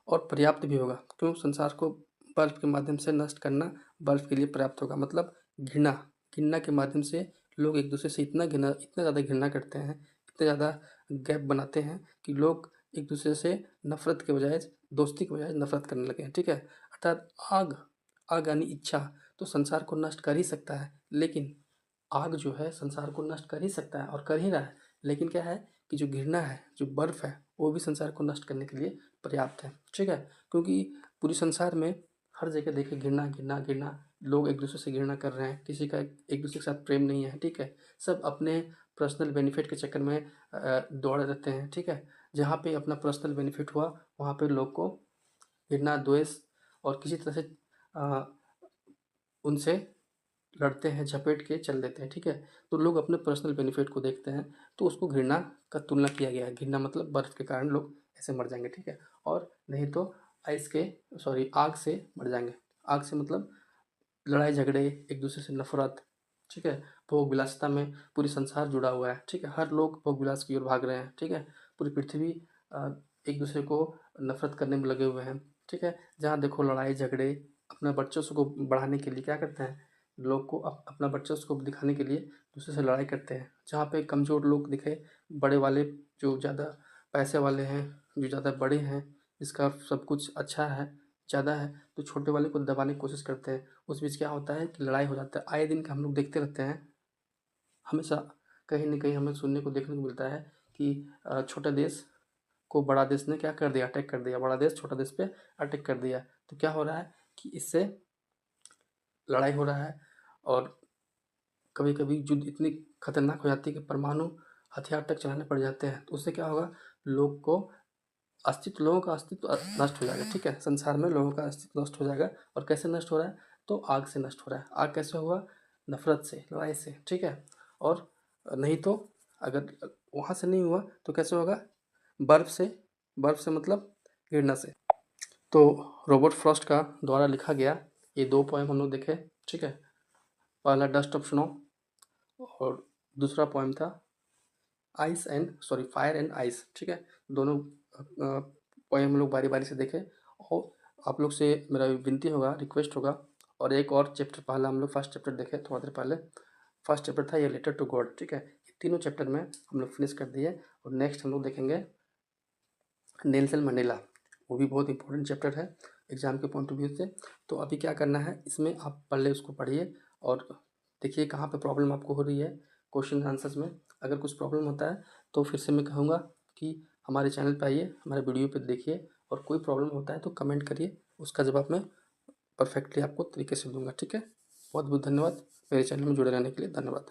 और पर्याप्त भी होगा। क्यों? संसार को बर्फ के माध्यम से नष्ट करना बर्फ के लिए पर्याप्त होगा। मतलब घृणा, घृणा के माध्यम से लोग एक दूसरे से इतना ज़्यादा घृणा करते हैं, इतना ज़्यादा गैप बनाते हैं कि लोग एक दूसरे से नफरत के बजाय, दोस्ती के बजाय नफरत करने लगे हैं, ठीक है। अर्थात आग, आग यानी इच्छा तो संसार को नष्ट कर ही सकता है, लेकिन आग जो है संसार को नष्ट कर ही सकता है और कर ही रहा है। लेकिन क्या है कि जो घृणा है, जो बर्फ है, वो भी संसार को नष्ट करने के लिए पर्याप्त है, ठीक है। क्योंकि पूरे संसार में हर जगह देखिए घृणा घृणा घृणा, लोग एक दूसरे से घृणा कर रहे हैं, किसी का एक दूसरे के साथ प्रेम नहीं है, ठीक है। सब अपने पर्सनल बेनिफिट के चक्कर में दौड़े रहते हैं, ठीक है। जहाँ पे अपना पर्सनल बेनिफिट हुआ वहाँ पे लोग को घृणा, द्वेष और किसी तरह से अ, उनसे लड़ते हैं, झपेट के चल देते हैं, ठीक है। तो लोग अपने पर्सनल बेनिफिट को देखते हैं, तो उसको घृणा का तुलना किया गया है। घृणा मतलब बर्फ के कारण लोग ऐसे मर जाएंगे, ठीक है। और नहीं तो आइस के, सॉरी, आग से मर जाएंगे। आग से मतलब लड़ाई झगड़े, एक दूसरे से नफरत, ठीक है। भोग विलासिता में पूरी संसार जुड़ा हुआ है, ठीक है। हर लोग भोग विलास की ओर भाग रहे हैं, ठीक है। पूरी पृथ्वी अ, एक दूसरे को नफरत करने में लगे हुए हैं, ठीक है। जहाँ देखो लड़ाई झगड़े, अपने बच्चों को बढ़ाने के लिए क्या करते हैं लोग, को अपना बच्चों को दिखाने के लिए दूसरे से लड़ाई करते हैं। जहाँ पे कमज़ोर लोग दिखे, बड़े वाले जो ज़्यादा पैसे वाले हैं, जो ज़्यादा बड़े हैं, जिसका सब कुछ अच्छा है, ज़्यादा है, तो छोटे वाले को दबाने की कोशिश करते हैं। उस बीच क्या होता है कि लड़ाई हो जाता है। आए दिन का हम लोग देखते रहते हैं, हमेशा कहीं न कहीं हमें सुनने को देखने को मिलता है कि छोटा देश को बड़ा देश ने क्या कर दिया, अटैक कर दिया। बड़ा देश छोटा देश पे अटैक कर दिया। तो क्या हो रहा है कि इससे लड़ाई हो रहा है। और कभी कभी युद्ध इतनी खतरनाक हो जाती है कि परमाणु हथियार तक चलाने पड़ जाते हैं। तो उससे क्या होगा, लोग को अस्तित्व, लोगों का अस्तित्व नष्ट हो जाएगा, ठीक है। संसार में लोगों का अस्तित्व नष्ट हो जाएगा। और कैसे नष्ट हो रहा है, तो आग से नष्ट हो रहा है। आग कैसे हुआ, नफरत से, लड़ाई से, ठीक है। और नहीं तो अगर वहाँ से नहीं हुआ तो कैसे होगा, बर्फ से। बर्फ से मतलब घृणा से। तो रॉबर्ट फ्रॉस्ट का द्वारा लिखा गया ये दो पोएम हम लोग देखे, ठीक है। पहला डस्ट ऑफ स्नो और दूसरा पोएम था ice and, sorry, fire and ice, ठीक है। दोनों पोएम हम लोग बारी बारी से देखे। और आप लोग से मेरा विनती होगा, रिक्वेस्ट होगा, और एक और चैप्टर, पहला हम लोग फर्स्ट चैप्टर देखे थोड़ा देर पहले। फर्स्ट चैप्टर था ये लेटर टू गॉड, ठीक है। ये तीनों चैप्टर में हम लोग फिनिश कर दिए। और नेक्स्ट हम लोग देखेंगे नेल्सन मंडेला। वो भी बहुत इंपॉर्टेंट चैप्टर है एग्जाम के पॉइंट ऑफ व्यू से। तो अभी क्या करना है, इसमें आप पहले उसको पढ़िए और देखिए कहाँ पे प्रॉब्लम आपको हो रही है क्वेश्चन आंसर्स में। अगर कुछ प्रॉब्लम होता है तो फिर से मैं कहूँगा कि हमारे चैनल पे आइए, हमारे वीडियो पे देखिए, और कोई प्रॉब्लम होता है तो कमेंट करिए, उसका जवाब मैं परफेक्टली आपको तरीके से दूंगा, ठीक है। बहुत बहुत धन्यवाद, मेरे चैनल में जुड़े रहने के लिए धन्यवाद।